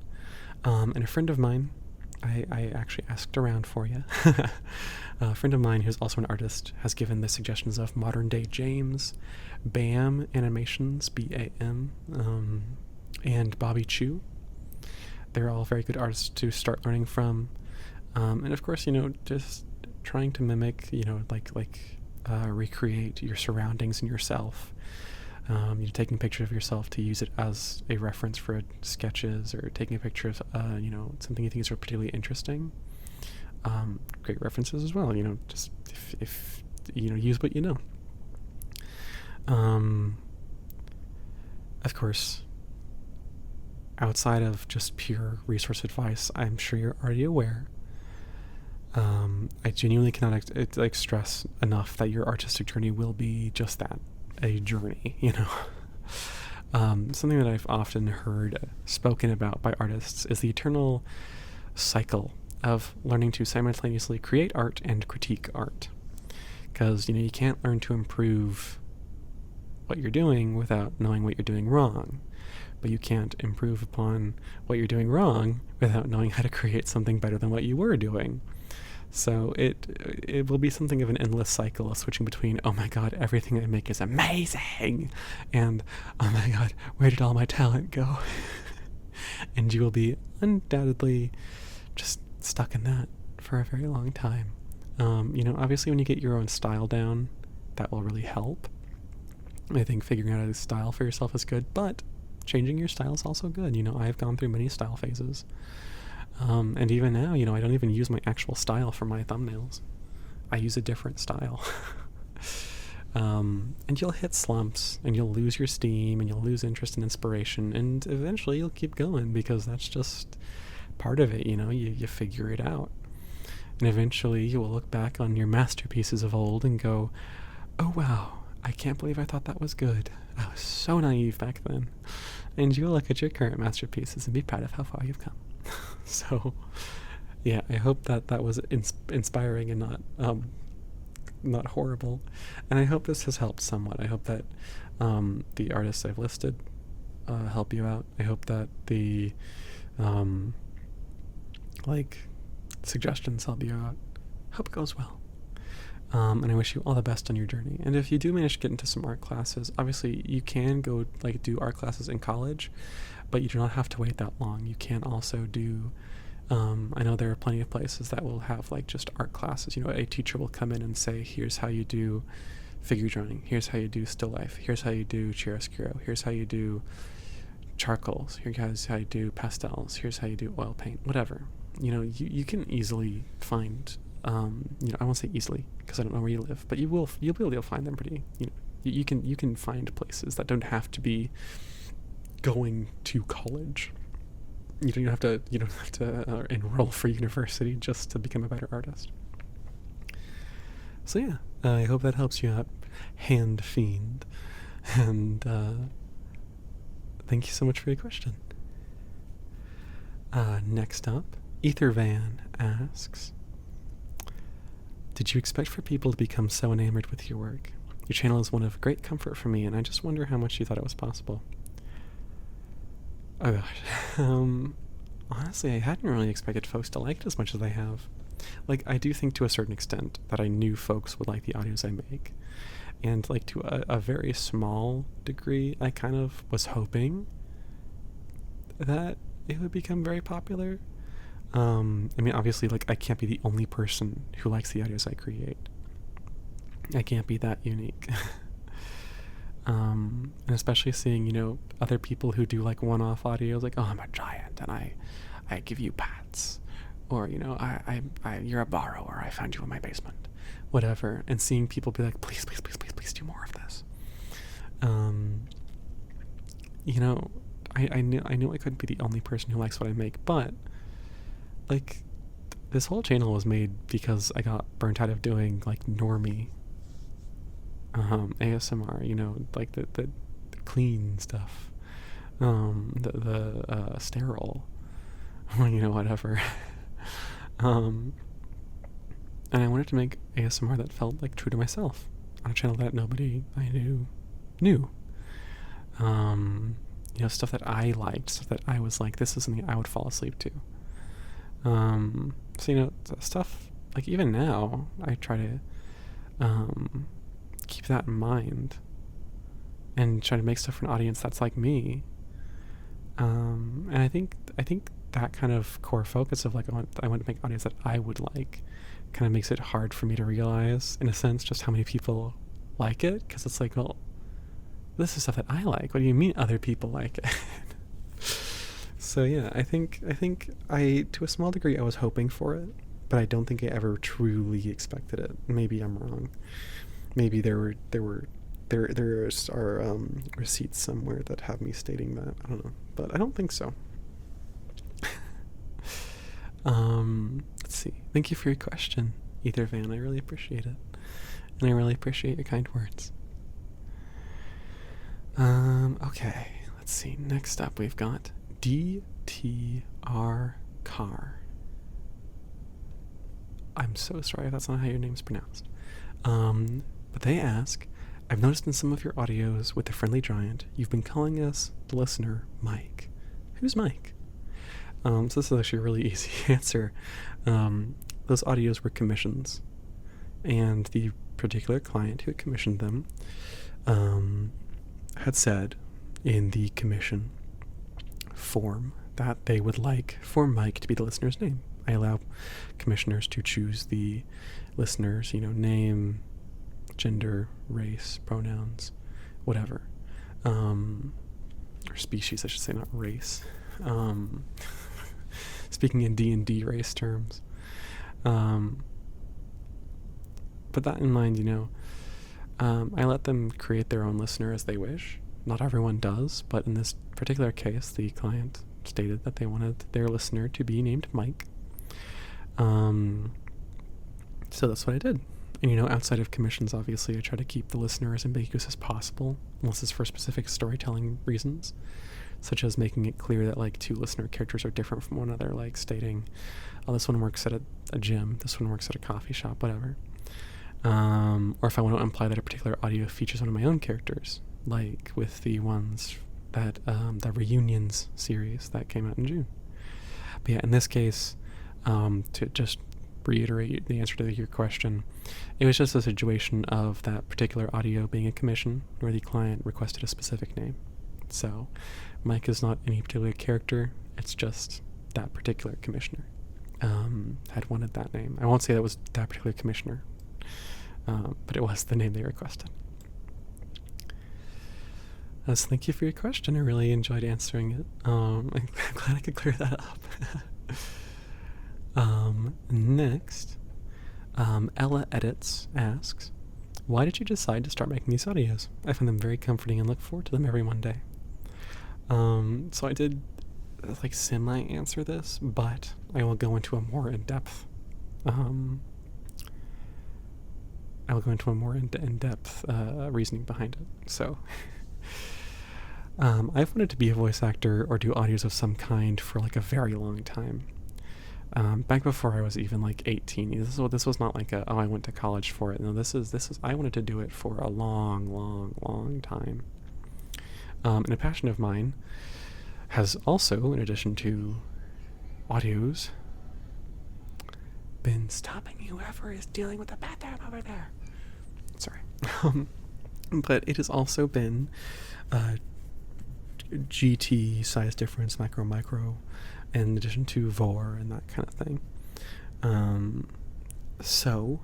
And a friend of mine, I actually asked around for you. A friend of mine who's also an artist has given the suggestions of Modern Day James, BAM Animations, BAM, and Bobby Chu. They're all very good artists to start learning from. And of course, just trying to mimic, recreate your surroundings and yourself. Taking a picture of yourself to use it as a reference for sketches, or taking a picture of, something you think is particularly interesting. Great references as well, just if use what you know. Of course, outside of just pure resource advice, I'm sure you're already aware. I genuinely cannot stress enough that your artistic journey will be just that, a journey, Something that I've often heard spoken about by artists is the eternal cycle of learning to simultaneously create art and critique art. Because, you can't learn to improve what you're doing without knowing what you're doing wrong. But you can't improve upon what you're doing wrong without knowing how to create something better than what you were doing. So it will be something of an endless cycle of switching between, oh my god, everything I make is amazing, and oh my god, where did all my talent go? And you will be undoubtedly just stuck in that for a very long time. Obviously when you get your own style down, that will really help. I think figuring out a style for yourself is good, but changing your style is also good. I've gone through many style phases. And even now, I don't even use my actual style for my thumbnails. I use a different style. And you'll hit slumps, and you'll lose your steam, and you'll lose interest and inspiration, and eventually you'll keep going, because that's just part of it, you figure it out. And eventually you will look back on your masterpieces of old and go, oh wow, I can't believe I thought that was good. I was so naive back then. And you'll look at your current masterpieces and be proud of how far you've come. So, yeah, I hope that was inspiring and not not horrible. And I hope this has helped somewhat. I hope that the artists I've listed help you out. I hope that the suggestions help you out. Hope it goes well. And I wish you all the best on your journey. And if you do manage to get into some art classes, obviously you can go do art classes in college, but you do not have to wait that long. You can also do, I know there are plenty of places that will have just art classes. A teacher will come in and say, here's how you do figure drawing, here's how you do still life, here's how you do chiaroscuro, here's how you do charcoals, here's how you do pastels, here's how you do oil paint, whatever. You can easily find, I won't say easily because I don't know where you live, but you'll be able to find them pretty, you can find places that don't have to be going to college. You don't have to enroll for university just to become a better artist. So yeah, I hope that helps you out, Hand Fiend, and thank you so much for your question. Next up, Ethervan asks, did you expect for people to become so enamored with your work? Your channel is one of great comfort for me, and I just wonder how much you thought it was possible. Oh gosh. Honestly, I hadn't really expected folks to like it as much as they have. I do think to a certain extent that I knew folks would like the audios I make. And to a very small degree, I kind of was hoping that it would become very popular. Obviously, I can't be the only person who likes the audios I create. I can't be that unique. And especially seeing, other people who do one-off audios, oh, I'm a giant and I give you pats, or you're a borrower, I found you in my basement, whatever, and seeing people be like, please do more of this. I knew I couldn't be the only person who likes what I make, but this whole channel was made because I got burnt out of doing normie ASMR, the clean stuff, the sterile, whatever. And I wanted to make ASMR that felt true to myself on a channel that nobody I knew. Stuff that I liked, stuff that I was this is something I would fall asleep to. So stuff even now I try to keep that in mind and try to make stuff for an audience that's like me. And I think that kind of core focus of I want to make an audience that I would like kind of makes it hard for me to realize, in a sense, just how many people like it, because it's well, this is stuff that I like. What do you mean other people like it? So yeah, I think to a small degree I was hoping for it, but I don't think I ever truly expected it. Maybe I'm wrong. Maybe there are receipts somewhere that have me stating that. I don't know, but I don't think so. Let's see. Thank you for your question, Ethervan. I really appreciate it, and I really appreciate your kind words. Okay, let's see. Next up, we've got DTR Car. I'm so sorry if that's not how your name's pronounced. But they ask, I've noticed in some of your audios with the Friendly Giant, you've been calling us, the listener, Mike. Who's Mike? So this is actually a really easy answer. Those audios were commissions, and the particular client who had commissioned them had said in the commission form that they would like for Mike to be the listener's name. I allow commissioners to choose the listener's, name, gender, race, pronouns, whatever. Or species, I should say, not race. Speaking in D&D race terms. But that in mind, I let them create their own listener as they wish. Not everyone does, but in this particular case, the client stated that they wanted their listener to be named Mike. So that's what I did. And, outside of commissions, obviously, I try to keep the listener as ambiguous as possible, unless it's for specific storytelling reasons, such as making it clear that, two listener characters are different from one another, stating, oh, this one works at a gym, this one works at a coffee shop, whatever. or if I want to imply that a particular audio features one of my own characters, like with the ones that the Reunions series that came out in June. But yeah, in this case, to just reiterate the answer to your question, it was just a situation of that particular audio being a commission where the client requested a specific name. So Mike is not any particular character, it's just that particular commissioner had wanted that name. I won't say that was that particular commissioner, but it was the name they requested. So thank you for your question. I really enjoyed answering it. I'm glad I could clear that up. Next, Ella Edits asks, why did you decide to start making these audios? I find them very comforting and look forward to them every Monday. So I did like semi-answer this, but I will go into a more in-depth reasoning behind it. So I've wanted to be a voice actor or do audios of some kind for like a very long time. Back before I was even like 18. This was not like I went to college for it. No, this is I wanted to do it for a long time. And a passion of mine has also, in addition to audios, been stopping whoever is dealing with the bathroom over there. Sorry. But it has also been GT, size difference, macro, micro, in addition to VOR and that kind of thing. So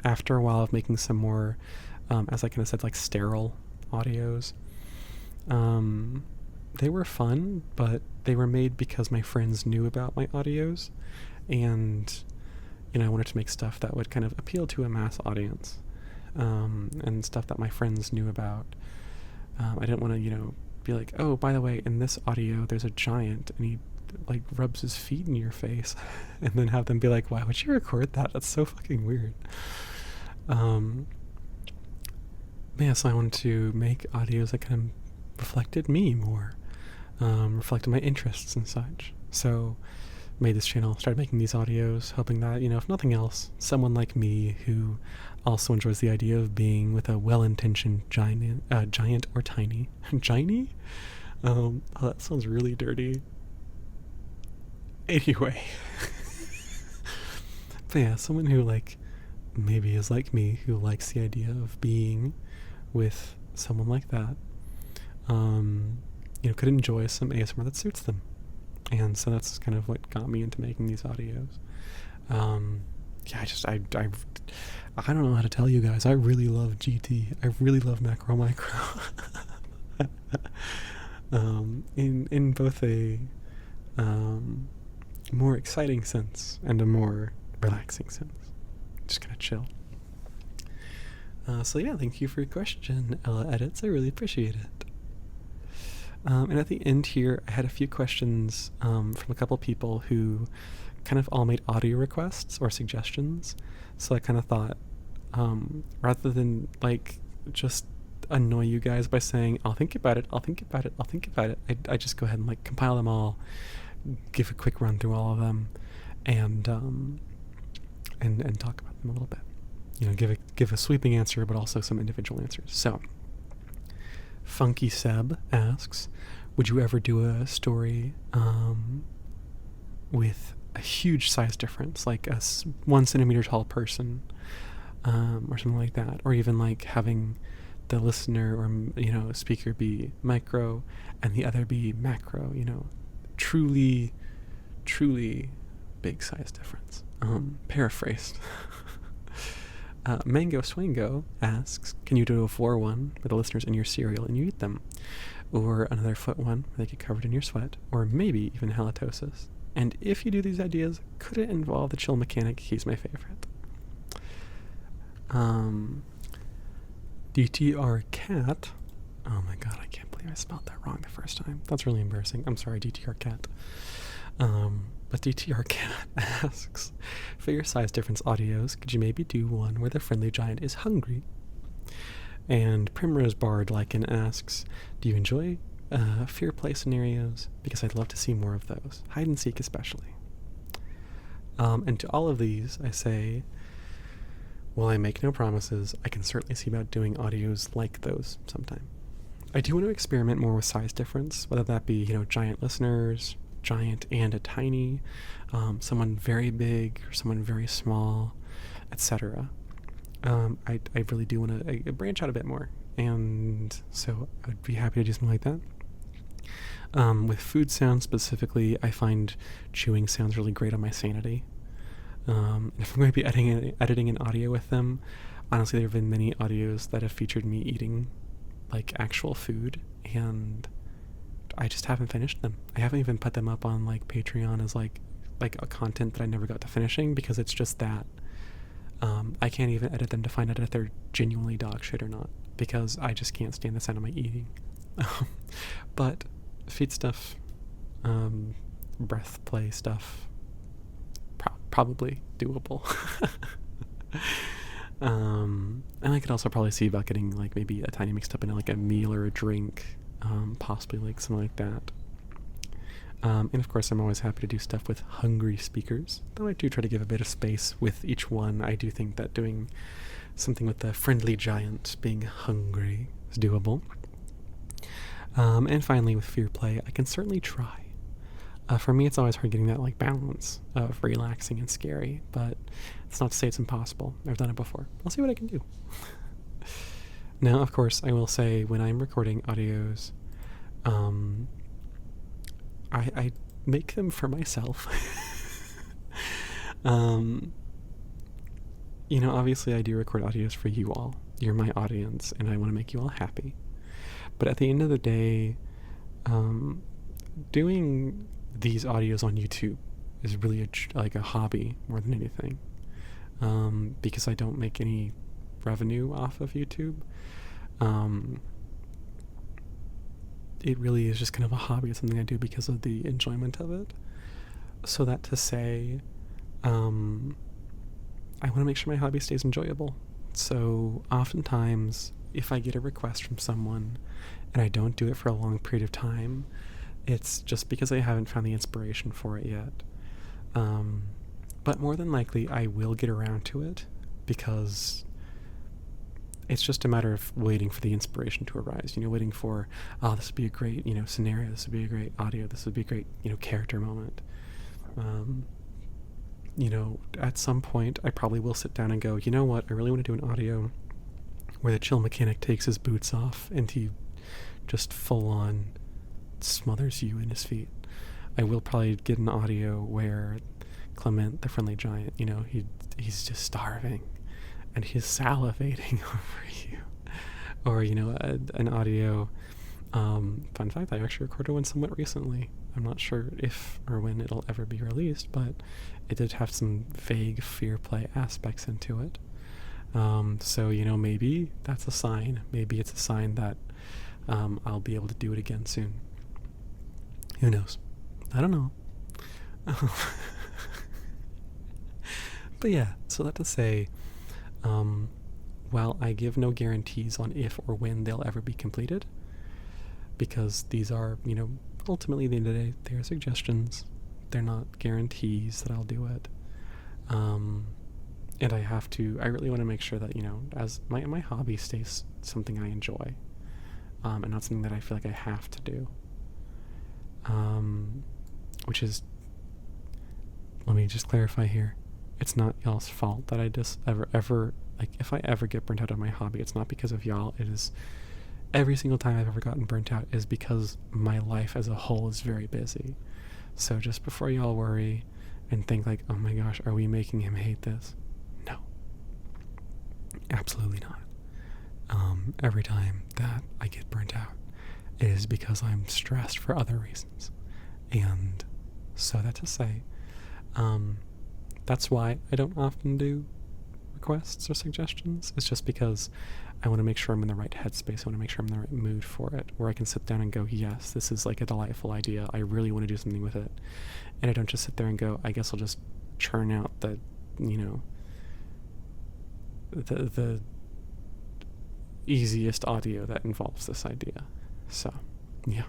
after a while of making some more, as I kind of said, like sterile audios, they were fun, but they were made because my friends knew about my audios, and I wanted to make stuff that would kind of appeal to a mass audience, and stuff that my friends knew about. I didn't want to, be like, oh, by the way, in this audio there's a giant and he like rubs his feet in your face, and then have them be like, why would you record that? That's so fucking weird. Yeah, so I wanted to make audios that kind of reflected me more, reflected my interests and such. So made this channel, started making these audios, hoping that, if nothing else, someone like me who also enjoys the idea of being with a well-intentioned giant or tiny. Giny? Oh, that sounds really dirty. Anyway. But yeah, someone who maybe is like me, who likes the idea of being with someone like that, could enjoy some ASMR that suits them. And so that's kind of what got me into making these audios. I don't know how to tell you guys. I really love GT. I really love macro micro. In both a more exciting sense and a more relaxing sense. Just kind of chill. So yeah, thank you for your question, Ella Edits. I really appreciate it. And at the end here, I had a few questions from a couple people who kind of all made audio requests or suggestions. So I kind of thought, rather than just annoy you guys by saying, I'll think about it, I just go ahead and compile them all, give a quick run through all of them, and talk about them a little bit. Give a sweeping answer, but also some individual answers. So Funky Seb asks, would you ever do a story with a huge size difference, like a 1 centimeter tall person, or something like that, or even having the listener or speaker be micro and the other be macro, truly big size difference. Paraphrased. Mango Swango asks, can you do a 4 one where the listeners in your cereal and you eat them? Or another foot one where they get covered in your sweat? Or maybe even halitosis? And if you do these ideas, could it involve the chill mechanic? He's my favorite. DTR Cat. Oh my god, I can't believe I spelled that wrong the first time. That's really embarrassing. I'm sorry, DTR Cat. But DTR Cat asks, for your size difference audios, could you maybe do one where the friendly giant is hungry? And Primrose Bard asks, do you enjoy fear play scenarios? Because I'd love to see more of those. Hide and seek especially. And to all of these, I say, while I make no promises, I can certainly see about doing audios like those sometime. I do want to experiment more with size difference, whether that be, giant listeners, giant and a tiny, someone very big or someone very small, etc. I really do want to branch out a bit more, and so I would be happy to do something like that. With food sounds specifically, I find chewing sounds really great on my sanity. If I'm going to be editing an audio with them, honestly, there have been many audios that have featured me eating like actual food, and I just haven't finished them. I haven't even put them up on like Patreon as like a content that I never got to finishing, because it's just that I can't even edit them to find out if they're genuinely dog shit or not, because I just can't stand the sound of my eating. But feed stuff, breath play stuff, probably doable. And I could also probably see about getting like maybe a tiny mixed up in like a meal or a drink, possibly like something like that. And of course, I'm always happy to do stuff with hungry speakers, though I do try to give a bit of space with each one. I do think that doing something with the friendly giant being hungry is doable. And finally, with fear play, I can certainly try. For me, it's always hard getting that like balance of relaxing and scary, but it's not to say it's impossible. I've done it before. I'll see what I can do. Now, of course, I will say when I'm recording audios, I make them for myself. Obviously I do record audios for you all. You're my audience, and I want to make you all happy. But at the end of the day, doing these audios on YouTube is really a hobby more than anything, because I don't make any revenue off of YouTube. It really is just kind of a hobby. It's something I do because of the enjoyment of it. So that to say, I want to make sure my hobby stays enjoyable. So oftentimes, if I get a request from someone and I don't do it for a long period of time, it's just because I haven't found the inspiration for it yet. But more than likely, I will get around to it, because it's just a matter of waiting for the inspiration to arise. Waiting for, this would be a great, scenario. This would be a great audio. This would be a great, character moment. At some point, I probably will sit down and go, you know what? I really want to do an audio where the chill mechanic takes his boots off and he just full on smothers you in his feet. I will probably get an audio where Clement, the friendly giant, he's just starving and he's salivating over you. Or, an audio, fun fact, I actually recorded one somewhat recently. I'm not sure if or when it'll ever be released, but it did have some vague fear play aspects into it. So, maybe that's a sign. Maybe it's a sign that I'll be able to do it again soon. Who knows? I don't know. But yeah, so that to say, while I give no guarantees on if or when they'll ever be completed, because these are, ultimately at the end of the day, they're suggestions. They're not guarantees that I'll do it. And I really want to make sure that, as my hobby stays something I enjoy, and not something that I feel like I have to do. Which is, let me just clarify here. It's not y'all's fault that I just ever, if I ever get burnt out on my hobby, it's not because of y'all. It is every single time I've ever gotten burnt out is because my life as a whole is very busy. So just before y'all worry and think like, oh my gosh, are we making him hate this? No. Absolutely not. Every time that I get burnt out, it is because I'm stressed for other reasons. And so that to say, that's why I don't often do requests or suggestions. It's just because I want to make sure I'm in the right headspace. I want to make sure I'm in the right mood for it, where I can sit down and go, yes, this is like a delightful idea. I really want to do something with it. And I don't just sit there and go, I guess I'll just churn out the easiest audio that involves this idea. So, yeah.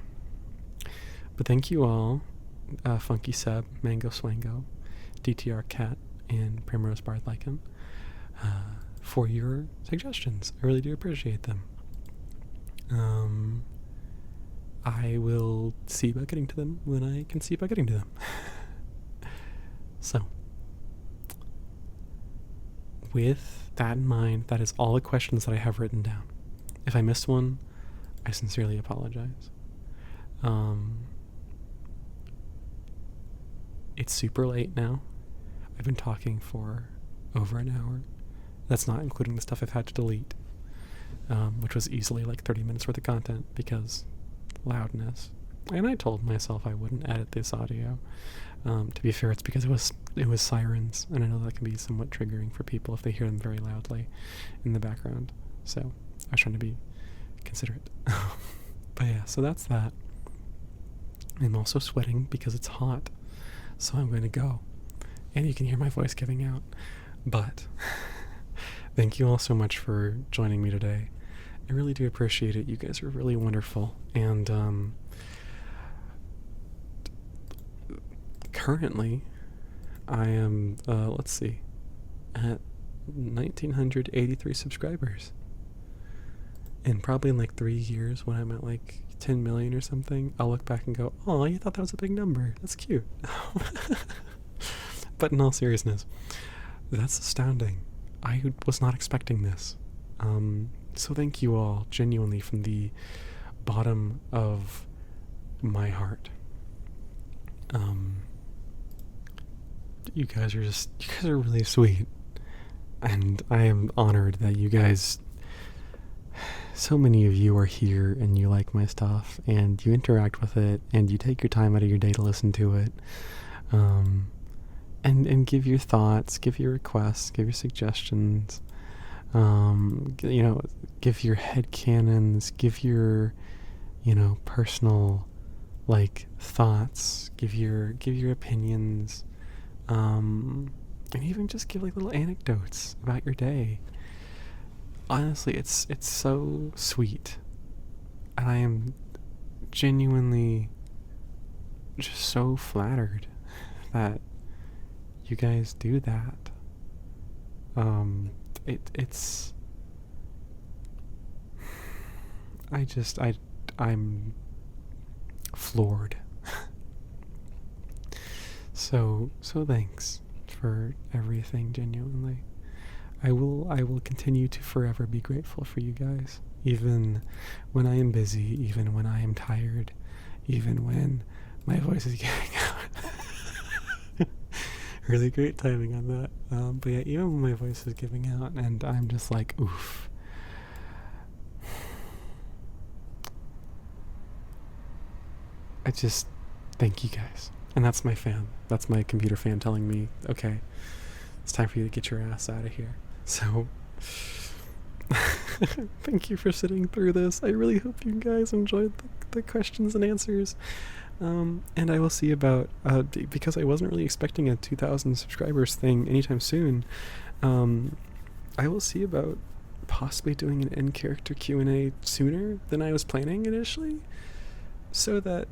But thank you all, Funky Seb, Mango Swango, DTR Cat, and Primrose Bard Lycan, for your suggestions. I really do appreciate them. I will see about getting to them when I can see about getting to them. So, with that in mind, that is all the questions that I have written down. If I missed one, I sincerely apologize. It's super late now. I've been talking for over an hour. That's not including the stuff I've had to delete, which was easily like 30 minutes worth of content because loudness. And I told myself I wouldn't edit this audio. To be fair, it's because it was sirens, and I know that can be somewhat triggering for people if they hear them very loudly in the background. So I was trying to be considerate. But yeah, so that's that. I'm also sweating because it's hot, so I'm going to go. And you can hear my voice giving out. But thank you all so much for joining me today. I really do appreciate it. You guys are really wonderful. And currently, I am, let's see, at 1,983 subscribers. And probably in like 3 years, when I'm at like 10 million or something, I'll look back and go, oh, you thought that was a big number. That's cute. But in all seriousness, that's astounding. I was not expecting this. So thank you all, genuinely, from the bottom of my heart. You guys are really sweet. And I am honored that you guys, so many of you are here and you like my stuff and you interact with it and you take your time out of your day to listen to it. And give your thoughts, give your requests, give your suggestions, give your headcanons, give your, personal, thoughts, give your opinions, and even just give, little anecdotes about your day. Honestly, it's so sweet, and I am genuinely just so flattered that you guys do that. I'm floored. So thanks for everything, genuinely. I will continue to forever be grateful for you guys, even when I am busy, even when I am tired, even when my voice is getting out. Really great timing on that. But yeah, even when my voice is giving out and I'm just like, oof. I just thank you guys. And that's my fan. That's my computer fan telling me, okay, it's time for you to get your ass out of here. So thank you for sitting through this. I really hope you guys enjoyed the questions and answers. And I will see about, because I wasn't really expecting a 2,000 subscribers thing anytime soon, I will see about possibly doing an in-character Q&A sooner than I was planning initially, so that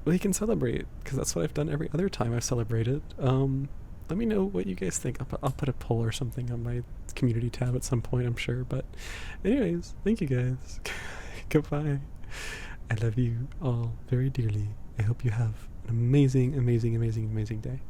we can celebrate, because that's what I've done every other time I've celebrated. Let me know what you guys think. I'll put a poll or something on my community tab at some point, I'm sure. But anyways, thank you guys. Goodbye. I love you all very dearly. I hope you have an amazing, amazing, amazing, amazing day.